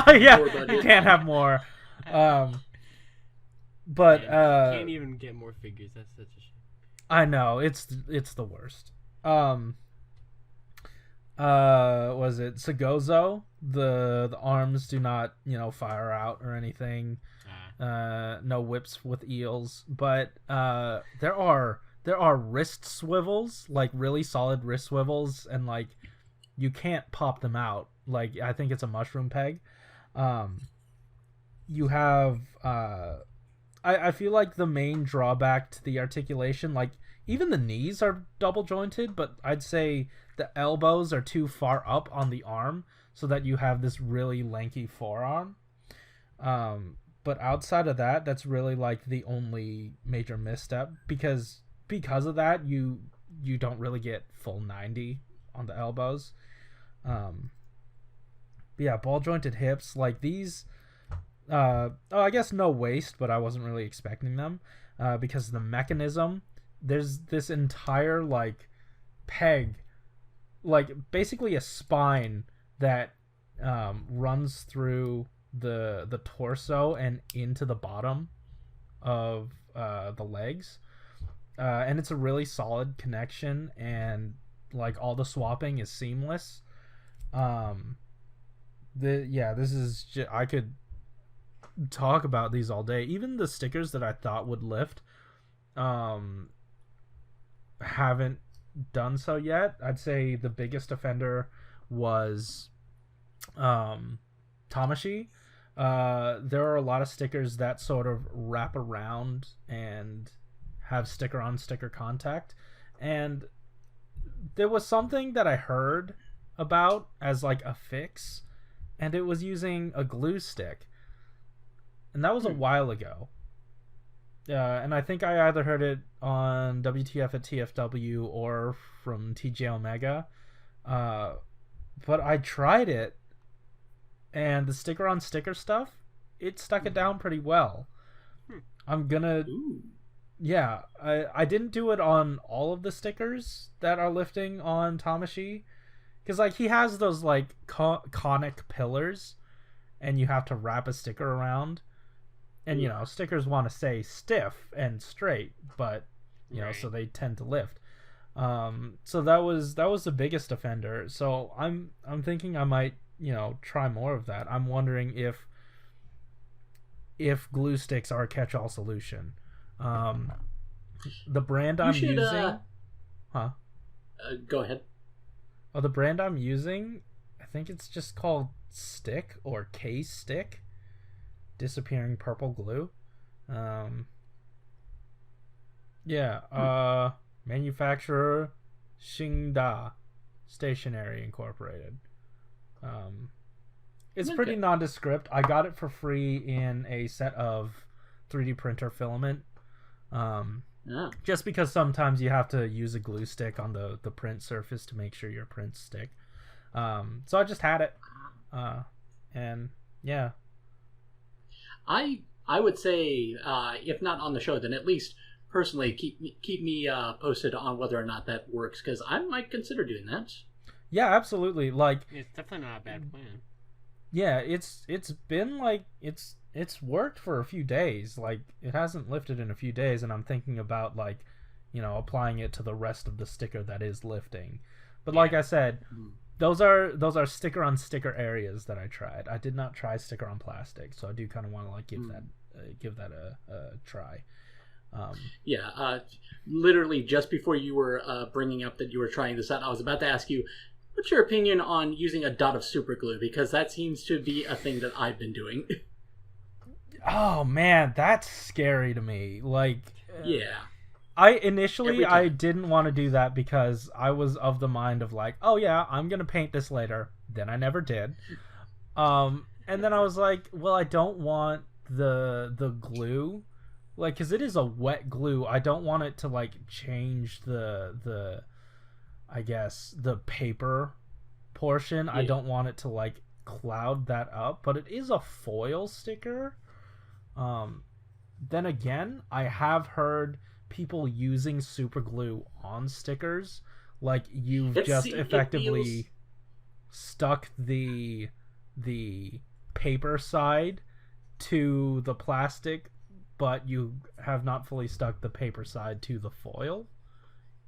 yeah, you can't have more. But you can't even get more figures. That's such a shame. I know it's the worst. Was it Sagozo? The arms do not fire out or anything. No whips with eels, but there are wrist swivels, like really solid wrist swivels, and like you can't pop them out. Like I think it's a mushroom peg. You have I feel like the main drawback to the articulation, like even the knees are double jointed, but I'd say the elbows are too far up on the arm so that you have this really lanky forearm. But outside of that, that's really like the only major misstep because of that you don't really get full 90 on the elbows. But yeah, ball jointed hips like these. I guess no waist, but I wasn't really expecting them because the mechanism. There's this entire like peg, like basically a spine that runs through the torso and into the bottom of the legs, and it's a really solid connection, and like all the swapping is seamless. This is I could talk about these all day. Even the stickers that I thought would lift haven't done so yet. I'd say the biggest offender was Tamashi. There are a lot of stickers that sort of wrap around and have sticker on sticker contact, and there was something that I heard about as like a fix, and it was using a glue stick, and that was a while ago. And I think I either heard it on WTF at TFW or from TJ Omega. But I tried it, and the sticker on sticker stuff, it stuck it down pretty well. I'm gonna... Yeah, I didn't do it on all of the stickers that are lifting on Tamashi. Because, like, he has those, like, conic pillars, and you have to wrap a sticker around. And, you know, stickers want to stay stiff and straight, but, you know, so they tend to lift. So that was the biggest offender. So I'm thinking I might, you know, try more of that. I'm wondering if glue sticks are a catch-all solution. The brand I'm using... Go ahead. Oh, the brand I'm using, I think it's just called Stick or K-Stick. Disappearing purple glue. Manufacturer Shingda Stationery Incorporated. It's pretty nondescript. I got it for free in a set of 3D printer filament. Just because sometimes you have to use a glue stick on the print surface to make sure your prints stick. So I just had it. And yeah. I would say, if not on the show, then at least personally keep me posted on whether or not that works, because I might consider doing that. Yeah, absolutely. Like, it's definitely not a bad plan. Yeah, it's been like it's worked for a few days. Like, it hasn't lifted in a few days, and I'm thinking about, like, you know, applying it to the rest of the sticker that is lifting. But like I said, those are sticker on sticker areas that I tried. I did not try sticker on plastic, so I do kind of want to like give that a try. Literally just before you were bringing up that you were trying this out, I was about to ask you, what's your opinion on using a dot of super glue, because that seems to be a thing that I've been doing. Oh man, that's scary to me. Like, I didn't want to do that because I was of the mind of like, oh yeah, I'm gonna paint this later. Then I never did. And then I was like, well, I don't want the glue, like, because it is a wet glue. I don't want it to like change the I guess the paper portion. I don't want it to like cloud that up, but it is a foil sticker. Then again, I have heard people using super glue on stickers, like you've effectively stuck the paper side to the plastic, but you have not fully stuck the paper side to the foil,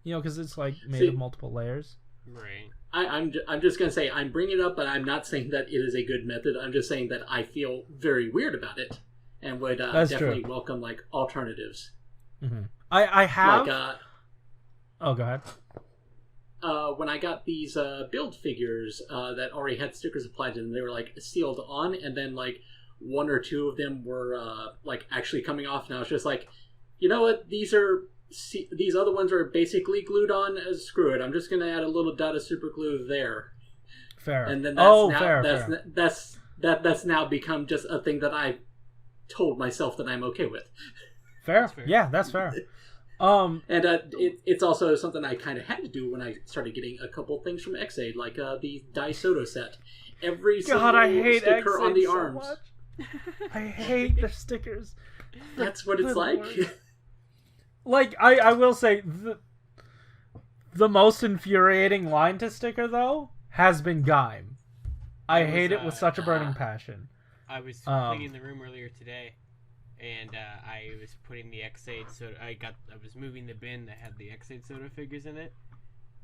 you know, because it's like made of multiple layers. Right. I'm just gonna say, I'm bringing it up, but I'm not saying that it is a good method. I'm just saying that I feel very weird about it, and would definitely welcome like alternatives. Mm-hmm. I have. Oh, go ahead. When I got these build figures that already had stickers applied to them, they were like sealed on, and then like one or two of them were like actually coming off, and I was just like, you know what? These are see, these other ones are basically glued on. Screw it. I'm just going to add a little dot of super glue there. Fair. And then fair. That's now become just a thing that I've told myself that I'm okay with. Fair. Yeah, that's fair. It's also something I kind of had to do when I started getting a couple things from Xaid, like the Dai Soto set. Every single sticker on the arms. So much. I hate the stickers. That's what it's like. Like, I will say, the most infuriating line to sticker, though, has been Gaim. I hate it with such a burning passion. I was cleaning the room earlier today, and I was putting the Xaid soda. I was moving the bin that had the Xaid soda figures in it,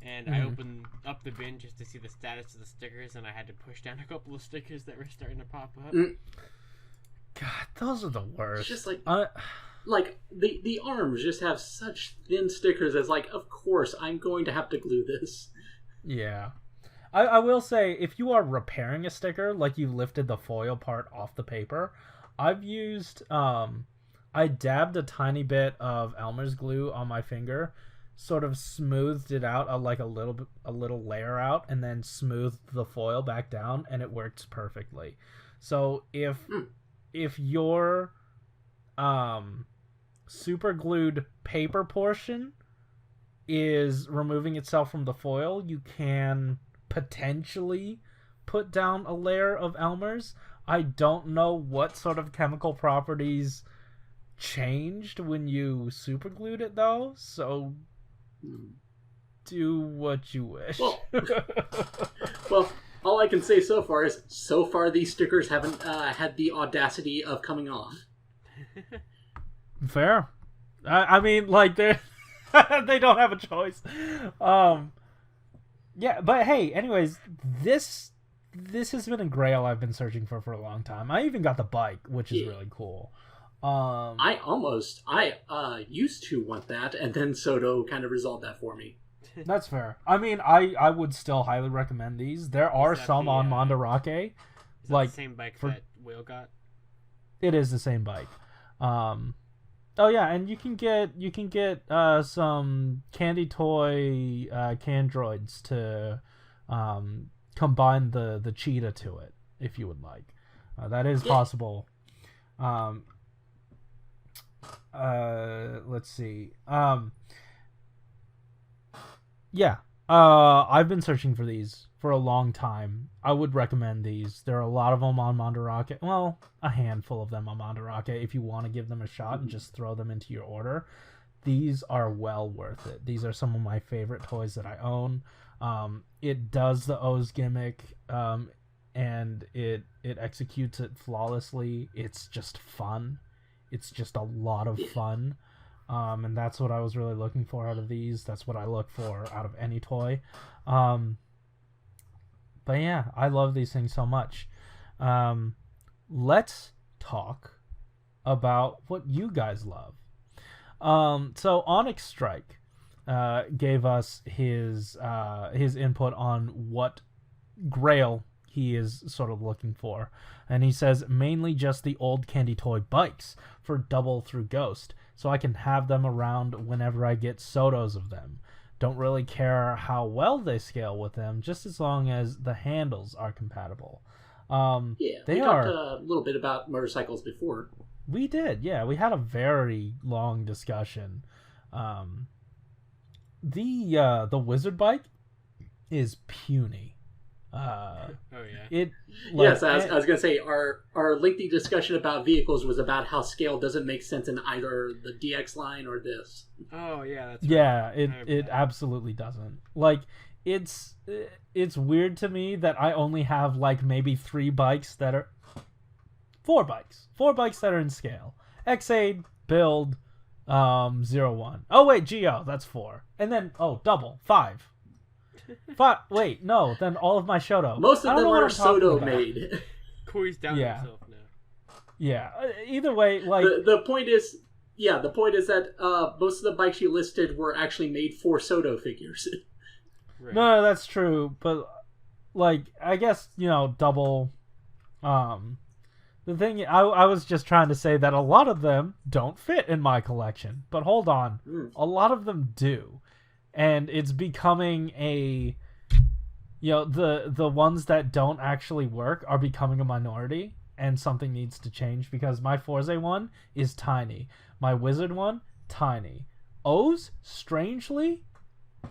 and I opened up the bin just to see the status of the stickers, and I had to push down a couple of stickers that were starting to pop up. God, those are the worst. It's just like the arms just have such thin stickers. As like, of course, I'm going to have to glue this. Yeah. I will say, if you are repairing a sticker, like you lifted the foil part off the paper, I've used, I dabbed a tiny bit of Elmer's glue on my finger, sort of smoothed it out, like a little layer out, and then smoothed the foil back down, and it works perfectly. So if your super glued paper portion is removing itself from the foil, you can potentially put down a layer of Elmer's. I don't know what sort of chemical properties changed when you super glued it, though, so do what you wish. Well, all I can say so far is, these stickers haven't had the audacity of coming off. Fair. I mean, like, they don't have a choice. Yeah, but hey, anyways, this has been a grail I've been searching for a long time. I even got the bike, which is really cool. I used to want that, and then Soto kind of resolved that for me. That's fair. I mean, I would still highly recommend these. There are some on Mandarake. Is that the same bike that Will got? It is the same bike. Oh yeah, and you can get some candy toy Candroids to combine the cheetah to it if you would like. That is possible. Let's see. I've been searching for these for a long time. I would recommend these. There are a lot of them on Mandarake. Well, a handful of them on Mandarake if you want to give them a shot and just throw them into your order. These are well worth it. These are some of my favorite toys that I own. It does the O's gimmick, and it executes it flawlessly. It's just fun. It's just a lot of fun. And that's what I was really looking for out of these. That's what I look for out of any toy. But yeah, I love these things so much. Let's talk about what you guys love. So Onyx Strike gave us his input on what grail he is sort of looking for. And he says, mainly just the old candy toy bikes for Double through Ghost, so I can have them around whenever I get Sotos of them. Don't really care how well they scale with them, just as long as the handles are compatible. We talked a little bit about motorcycles before. We did, yeah. We had a very long discussion. The Wizard bike is puny. Yes, I was going to say, our lengthy discussion about vehicles was about how scale doesn't make sense in either the DX line or this. Oh, yeah, that's right. Yeah, it absolutely doesn't. Like, it's weird to me that I only have, like, maybe 4 bikes that are in scale. Xaid, Build, 01. Oh, wait, Geo, that's 4. And then, Double, 5. Wait, no, then all of my Shodo. Most of them are Soto made. Corey's down himself now. Yeah, either way, like... The point is that most of the bikes you listed were actually made for Soto figures. Right. No, that's true, but, like, I guess, Double The thing, I was just trying to say that a lot of them don't fit in my collection. But hold on. A lot of them do. And it's becoming a... the ones that don't actually work are becoming a minority. And something needs to change because my Forze one is tiny. My Wizard one, tiny. O's, strangely,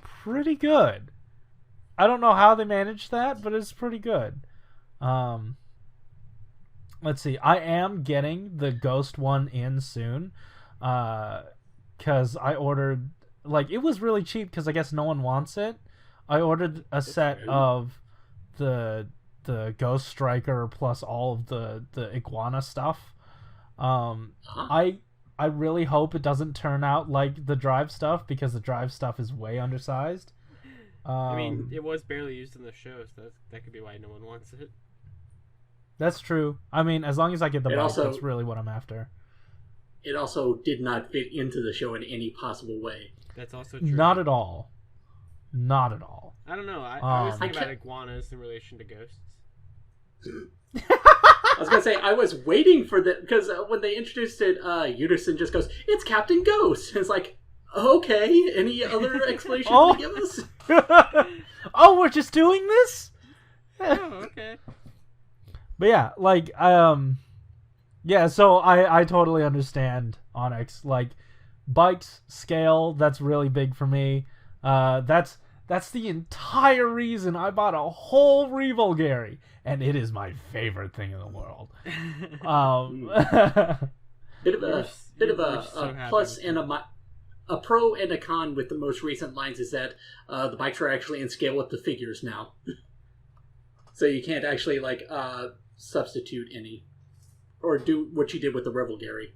pretty good. I don't know how they managed that, but it's pretty good. Let's see. I am getting the Ghost one in soon. Because I ordered... Like, it was really cheap because I guess no one wants it. I ordered a set of the Ghost Striker plus all of the Iguana stuff. I really hope it doesn't turn out like the Drive stuff because the Drive stuff is way undersized. I mean, it was barely used in the show, so that could be why no one wants it. That's true. I mean, as long as I get the bike, also, that's really what I'm after. It also did not fit into the show in any possible way. That's also true. Not at all. Not at all. I don't know. I always think about iguanas in relation to ghosts. I was gonna say I was waiting for the because when they introduced it, Uterson just goes, "It's Captain Ghost." And it's like, okay. Any other explanation to give us? Oh, we're just doing this? Oh, okay. But yeah, like, yeah. So I totally understand Onyx. Like, bikes scale. That's really big for me. That's the entire reason I bought a whole Revulgari, and it is my favorite thing in the world. Bit of a plus and a pro and a con with the most recent lines is that the bikes are actually in scale with the figures now, so you can't actually like substitute any or do what you did with the Revulgari.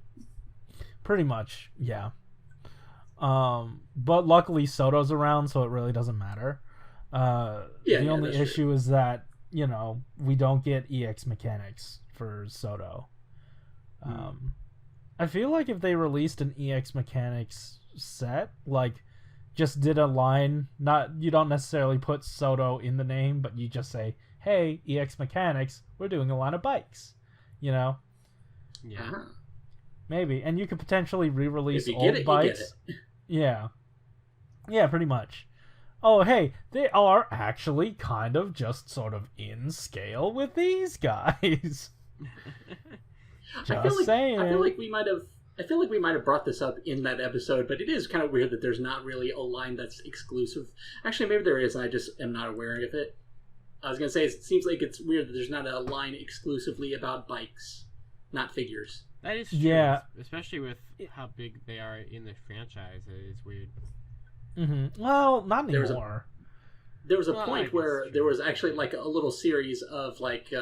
Pretty much, yeah. But luckily Soto's around, so it really doesn't matter. The only issue is that, we don't get EX mechanics for Soto. I feel like if they released an EX mechanics set, like, just did a line, you don't necessarily put Soto in the name, but you just say, hey, EX mechanics, we're doing a line of bikes, Yeah. Maybe. And you could potentially re-release old bikes. Yeah. Yeah, pretty much. Oh, hey, they are actually kind of just sort of in scale with these guys. Saying. I feel like we might have brought this up in that episode, but it is kind of weird that there's not really a line that's exclusive. Actually, maybe there is, and I just am not aware of it. I was going to say, it seems like it's weird that there's not a line exclusively about bikes, not figures. That is true. Yeah. Especially with how big they are in the franchise. It is weird. Mm-hmm. Well, not anymore. There was a point where there was actually like a little series of like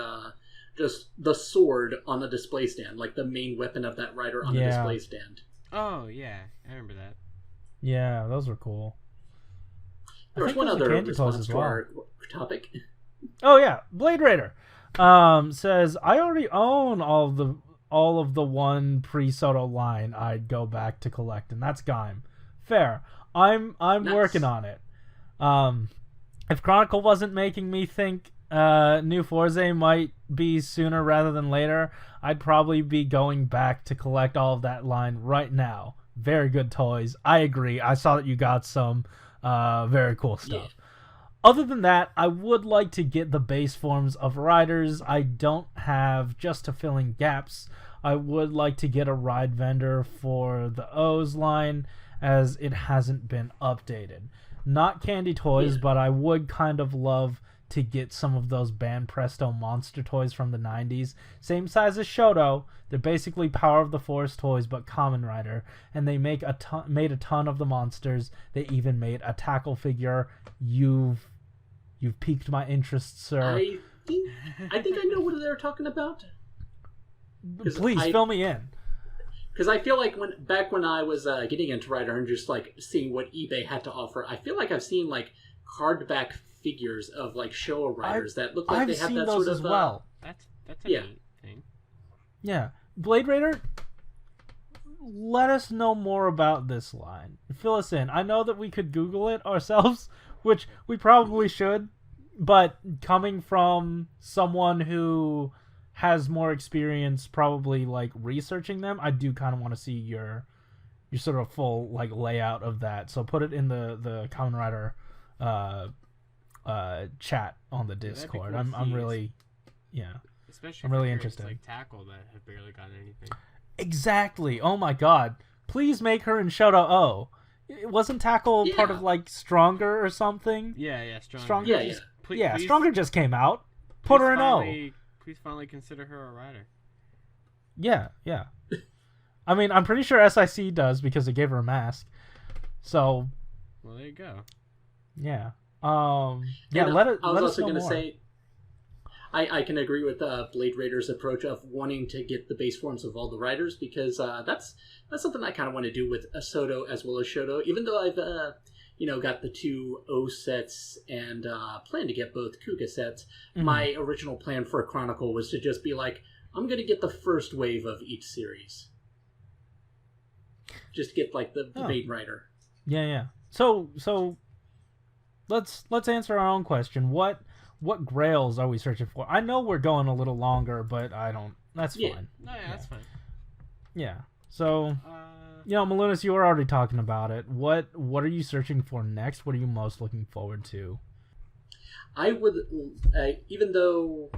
just the sword on a display stand, like the main weapon of that rider on a display stand. Oh, yeah. I remember that. Yeah, those were cool. There was one other response to our topic. Oh, yeah. Blade Raider says, I already own all of the one pre-Soto line I'd go back to collect, and that's Gaim. Fair. I'm working on it. If Chronicle wasn't making me think New Forze might be sooner rather than later, I'd probably be going back to collect all of that line right now. Very good toys. I agree. I saw that you got some very cool stuff. Yeah. Other than that, I would like to get the base forms of riders I don't have just to fill in gaps. I would like to get a ride vendor for the O's line as it hasn't been updated. Not candy toys, but I would kind of love to get some of those Ban Presto monster toys from the 90s. Same size as Shodo. They're basically Power of the Force toys, but Kamen Rider. And they made a ton of the monsters. They even made a tackle figure. You've piqued my interest, sir. I think I know what they're talking about. Please fill me in. Because I feel like back when I was getting into Rider and just like seeing what eBay had to offer, I feel like I've seen like hardback figures of like Showa riders that look like they have that sort of. I've seen those as well. That's a neat thing. Yeah, Blade Raider. Let us know more about this line. Fill us in. I know that we could Google it ourselves, which we probably should, but coming from someone who has more experience probably like researching them, I do kind of want to see your sort of full like layout of that. So put it in the Kamen Rider chat on the Discord. Cool I'm really especially I'm really for interested. like Tackle that have barely gotten anything. Exactly. Oh my god. Please make her in Shoto O. It wasn't Tackle part of like Stronger or something? Yeah, Stronger. Yeah. Please, Stronger just came out. Put her in O. Please finally consider her a rider. Yeah. I mean, I'm pretty sure SIC does because they gave her a mask. So. Well, there you go. Yeah. I was also going to more. say, I can agree with Blade Raider's approach of wanting to get the base forms of all the riders, because that's something I kind of want to do with a Soto as well as Shoto. Even though I've got the 2 O sets and plan to get both Kuga sets, my original plan for a Chronicle was to just be like, I'm going to get the first wave of each series. Just to get like the main rider. Yeah. So let's answer our own question. What grails are we searching for? I know we're going a little longer, but I don't. That's fine. No, that's fine. Yeah. So, Malunis, you were already talking about it. What are you searching for next? What are you most looking forward to? I would, even though,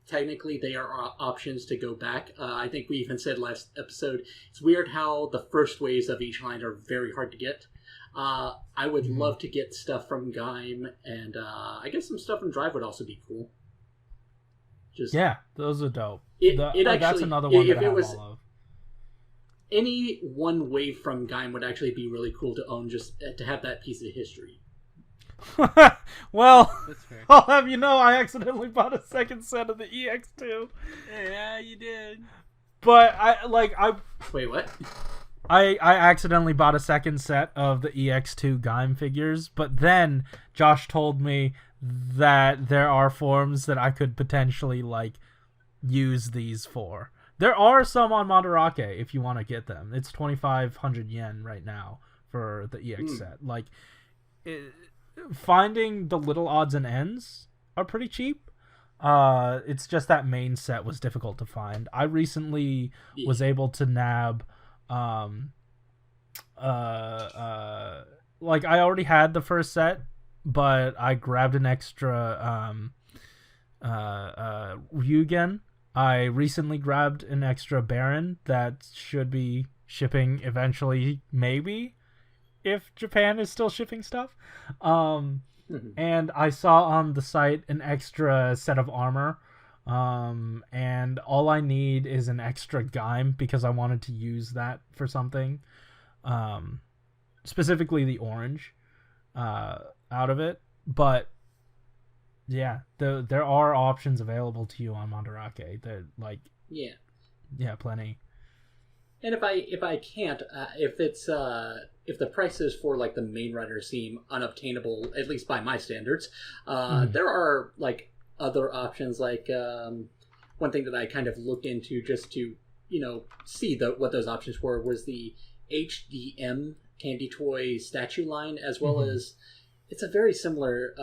technically they are options to go back. I think we even said last episode, it's weird how the first waves of each line are very hard to get. I would love to get stuff from Gaim, and I guess some stuff from Drive would also be cool. Those are dope. That's another one that I have was, all of. Any one wave from Gaim would actually be really cool to own, just to have that piece of history. Well, I'll have you know, I accidentally bought a second set of the EX2. Yeah, you did. But Wait, what? I accidentally bought a second set of the EX2 Gaim figures, but then Josh told me that there are forms that I could potentially use these for. There are some on Mandarake if you want to get them. It's 2,500 yen right now for the EX set. Finding the little odds and ends are pretty cheap. It's just that main set was difficult to find. I recently was able to nab I already had the first set, but I grabbed an extra Ryugen. I recently grabbed an extra Baron that should be shipping eventually, maybe, if Japan is still shipping stuff. And I saw on the site an extra set of armor. And all I need is an extra Gaim because I wanted to use that for something. Specifically the orange out of it. But yeah, there are options available to you on Mandarake. They're plenty. And if I can't, if the prices for the main rider seem unobtainable, at least by my standards, there are other options. One thing that I kind of looked into just to see what those options were was the HDM Candy Toy statue line, as well as it's a very similar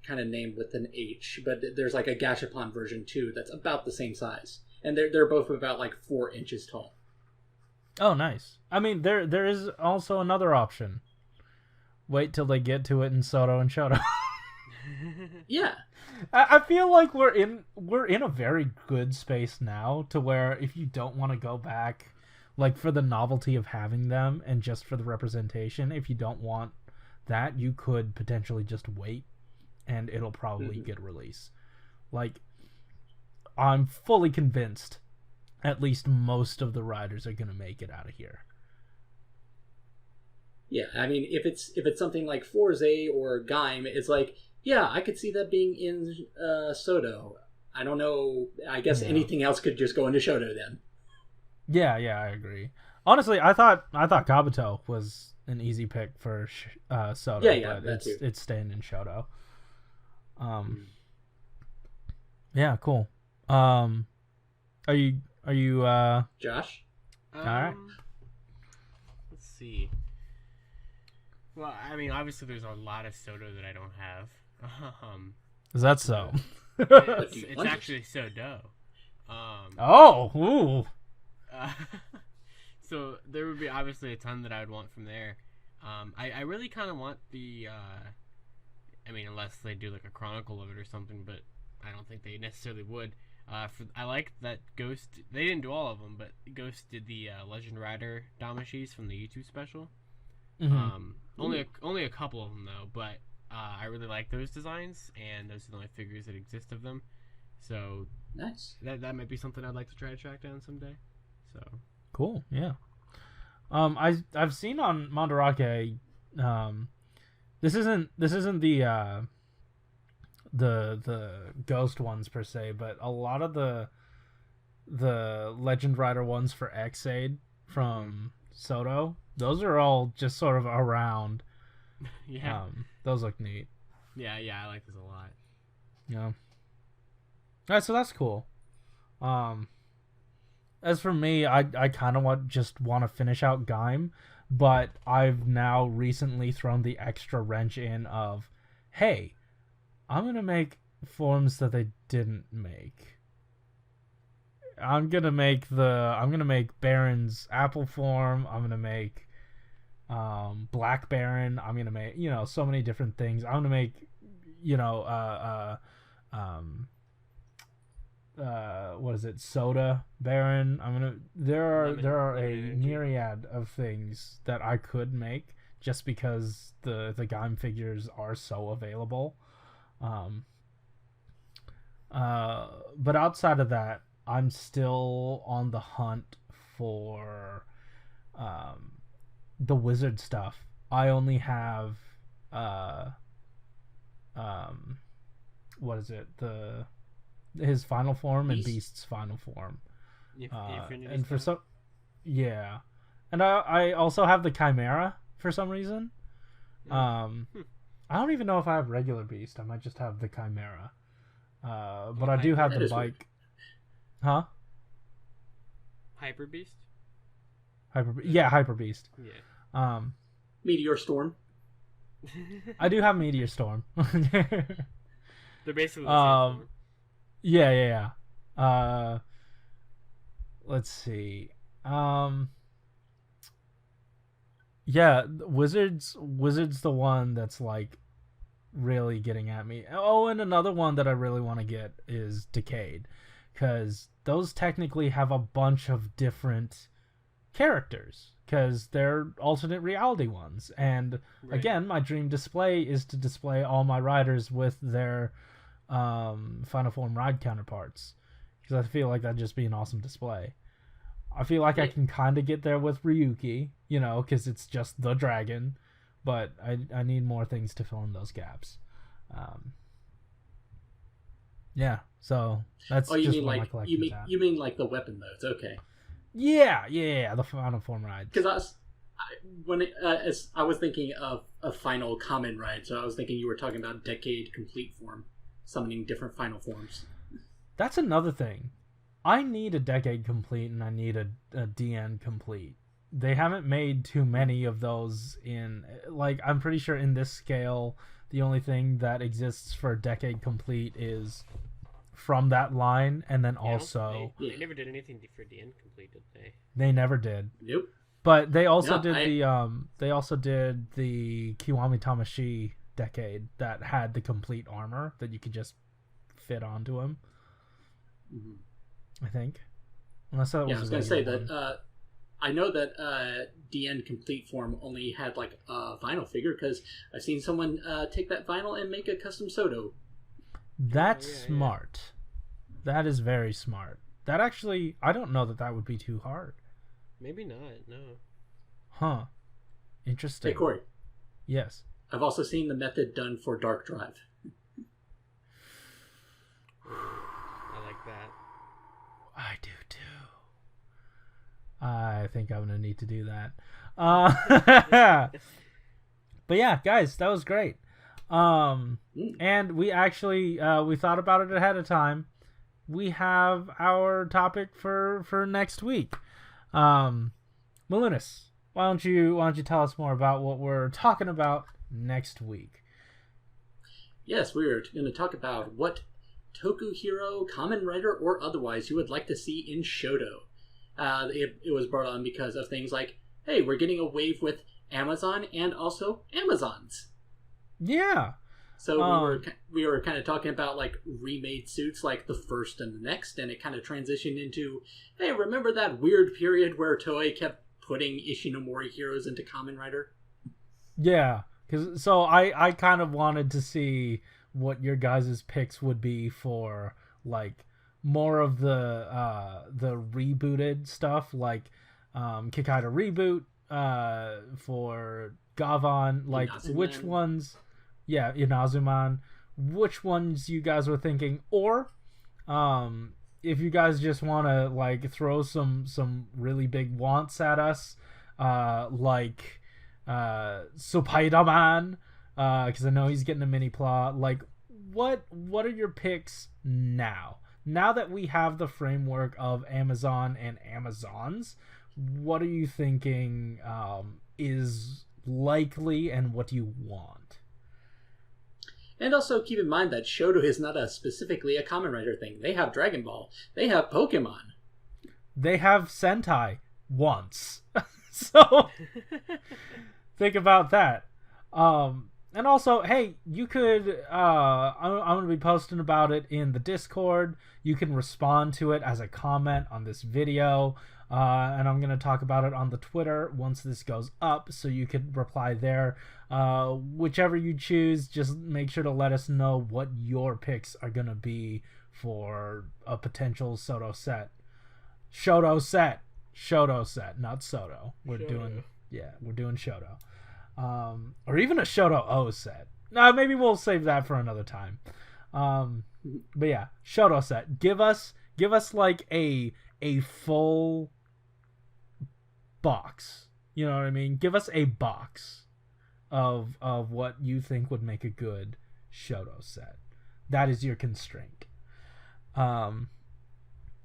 kind of name with an H, but there's a Gashapon version too that's about the same size, and they're both about 4 inches tall. Oh, nice. I mean, there is also another option. Wait till they get to it in Soto and Shoto. Yeah. I feel like we're in a very good space now to where if you don't want to go back, for the novelty of having them and just for the representation, if you don't want that, you could potentially just wait and it'll probably get a release. I'm fully convinced at least most of the riders are going to make it out of here. Yeah, I mean, if it's something like Forze or Gaim, it's I could see that being in Soto. I don't know. I guess anything else could just go into Shoto then. Yeah, I agree. Honestly, I thought Kabuto was an easy pick for Soto, but it's staying in Shoto. Yeah, cool. Are you Josh? All right. Let's see. Well, I mean, obviously there's a lot of Soto that I don't have. Is that so? It's actually Sodo. Ooh. Uh, so there would be obviously a ton that I would want from there. I really kind of want the. I mean, unless they do like a chronicle of it or something, but I don't think they necessarily would. I like that Ghost. They didn't do all of them, but Ghost did the Legend Rider Damashis from the YouTube special. Mm-hmm. Only a couple of them though, but I really like those designs, and those are the only figures that exist of them. So nice. That might be something I'd like to try to track down someday. So cool, yeah. I've seen on Mandarake. This isn't the Ghost ones per se, but a lot of the Legend Rider ones for Xaid from Soto, those are all just sort of around. Yeah. Those look neat. Yeah, I like this a lot. Yeah. Alright, so that's cool. As for me, I kind of want to finish out Gaim, but I've now recently thrown the extra wrench in of, hey, I'm gonna make forms that they didn't make. I'm gonna make Baron's apple form. I'm gonna make Black Baron. I'm gonna make so many different things. I'm gonna make what is it, Soda Baron. there are a myriad of things that I could make just because the Gaim figures are so available. But outside of that, I'm still on the hunt for the wizard stuff. I only have what is it, his final form and Beast's final form. And for some, yeah, and I also have the Chimera for some reason. I don't even know if I have regular Beast. I might just have the Chimera. But I do have the bike. Huh? Hyper Beast? Hyper Beast. Yeah. Meteor Storm. I do have Meteor Storm. They're basically the same form. Yeah. Let's see. Yeah, Wizard's the one that's like really getting at me. Oh, and another one that I really want to get is Decayed, because those technically have a bunch of different characters because they're alternate reality ones. And again, my dream display is to display all my riders with their Final Form ride counterparts, because I feel like that'd just be an awesome display. I feel like I can kind of get there with Ryuki, because it's just the dragon, but I need more things to fill in those gaps. Yeah, so that's you just mean what like my you collection's mean like the weapon modes? Okay. Yeah, the Final Form ride. Because I was thinking of a final common ride, so I was thinking you were talking about Decade Complete form, summoning different final forms. That's another thing. I need a Decade Complete and I need a DN Complete. They haven't made too many of those I'm pretty sure in this scale, the only thing that exists for Decade Complete is from that line, and then also... They never did anything for DN Complete, did they? They never did. Nope. But they also did the Kiwami Tamashi Decade that had the complete armor that you could just fit onto him. Mm-hmm. I think. Unless that was I was going to say that I know that DN Complete form only had like a vinyl figure, because I've seen someone take that vinyl and make a custom Soto. That's smart. Yeah. That is very smart. That actually, I don't know that would be too hard. Maybe not, no. Huh. Interesting. Hey, Corey. Yes. I've also seen the method done for Dark Drive. I like that. I do too. I think I'm gonna need to do that. But yeah, guys, that was great. And we actually we thought about it ahead of time. We have our topic for next week. Malunis, why don't you tell us more about what we're talking about next week? Yes, we're going to talk about what Toku hero, Kamen Rider, or otherwise you would like to see in Shodo. It was brought on because of things like, hey, we're getting a wave with Amazon and also Amazons. Yeah. So we were kind of talking about like remade suits like the first and the next, and it kind of transitioned into, hey, remember that weird period where Toei kept putting Ishinomori heroes into Kamen Rider? Yeah, so I kind of wanted to see what your guys' picks would be for like more of the rebooted stuff, like Kikaider reboot, for Gavan, like Inazuman. Which ones? Yeah, Inazuman. Which ones you guys were thinking, or if you guys just want to like throw some really big wants at us, like Spider-Man, because I know he's getting a Minipla. Like, what are your picks now? Now that we have the framework of Amazon and Amazons, what are you thinking is likely, and what do you want? And also keep in mind that Shodo is not specifically a Kamen Rider thing. They have Dragon Ball. They have Pokemon. They have Sentai once. So think about that. And also, hey, you could I'm going to be posting about it in the Discord. You can respond to it as a comment on this video. And I'm going to talk about it on the Twitter once this goes up, so you could reply there. Whichever you choose, just make sure to let us know what your picks are going to be for a potential Shodo set, not Soto. We're doing Shodo. Or even a Shodo-O set. No, maybe we'll save that for another time. But yeah, Shodo set. Give us like a full box. You know what I mean? Give us a box of what you think would make a good Shodo set. That is your constraint. But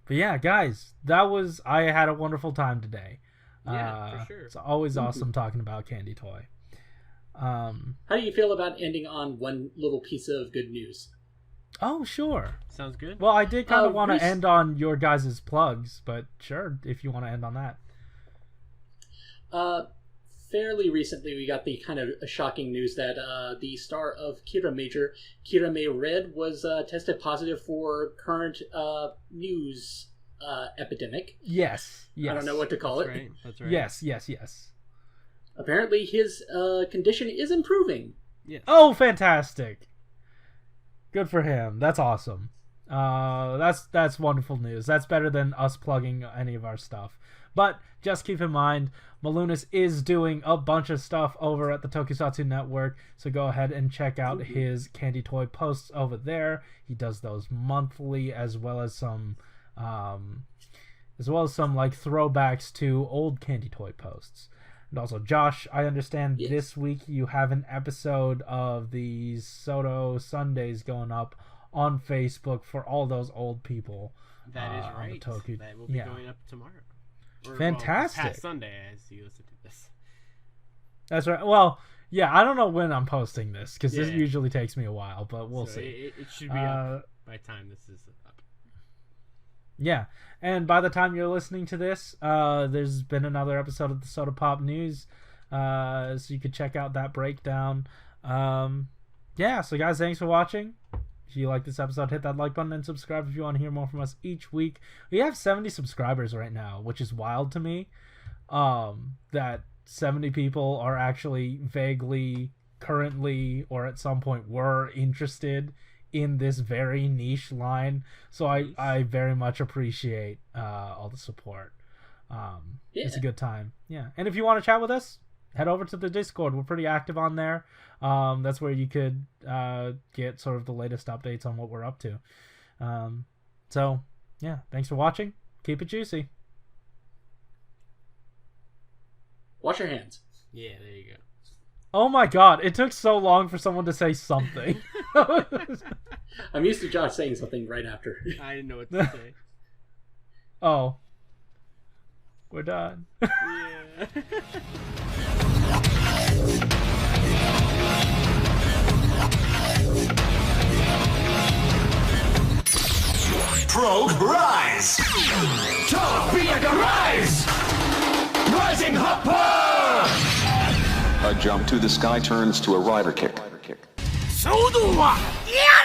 yeah, guys, I had a wonderful time today. Yeah, for sure. It's always awesome talking about Candy Toy. How do you feel about ending on one little piece of good news? Oh, sure. Sounds good. Well, I did kind of want to end on your guys' plugs, but sure, if you want to end on that. Fairly recently, we got the kind of shocking news that the star of Kirame Red, was tested positive for current news epidemic. Yes. I don't know what to call it. Right. That's right. Yes. Apparently, his condition is improving. Yes. Oh, fantastic! Good for him. That's awesome. That's wonderful news. That's better than us plugging any of our stuff. But just keep in mind, Malunis is doing a bunch of stuff over at the Tokusatsu Network, so go ahead and check out his Candy Toy posts over there. He does those monthly, as well as some like throwbacks to old Candy Toy posts. And also, Josh, I understand this week you have an episode of the Soto Sundays going up on Facebook for all those old people. That is right. That will be going up tomorrow. Fantastic. Past Sunday as you listen to this. That's right. Well, yeah, I don't know when I'm posting this, because this usually takes me a while, but we'll see. It should be up by the time this is up. Yeah, and by the time you're listening to this, there's been another episode of the Soda Pop News, so you could check out that breakdown. Yeah, so guys, thanks for watching. If you like this episode, hit that like button and subscribe if you want to hear more from us each week. We have 70 subscribers right now, which is wild to me. That 70 people are actually vaguely, currently, or at some point were interested in this very niche line. So I very much appreciate all the support. It's a good time. Yeah. And if you want to chat with us, head over to the Discord. We're pretty active on there. That's where you could get sort of the latest updates on what we're up to. So, yeah, thanks for watching. Keep it juicy. Wash your hands. Yeah, there you go. Oh my god, it took so long for someone to say something. I'm used to Josh saying something right after. I didn't know what to say. Oh. We're done. Yeah. jump to the sky turns to a rider kick. 衝動はや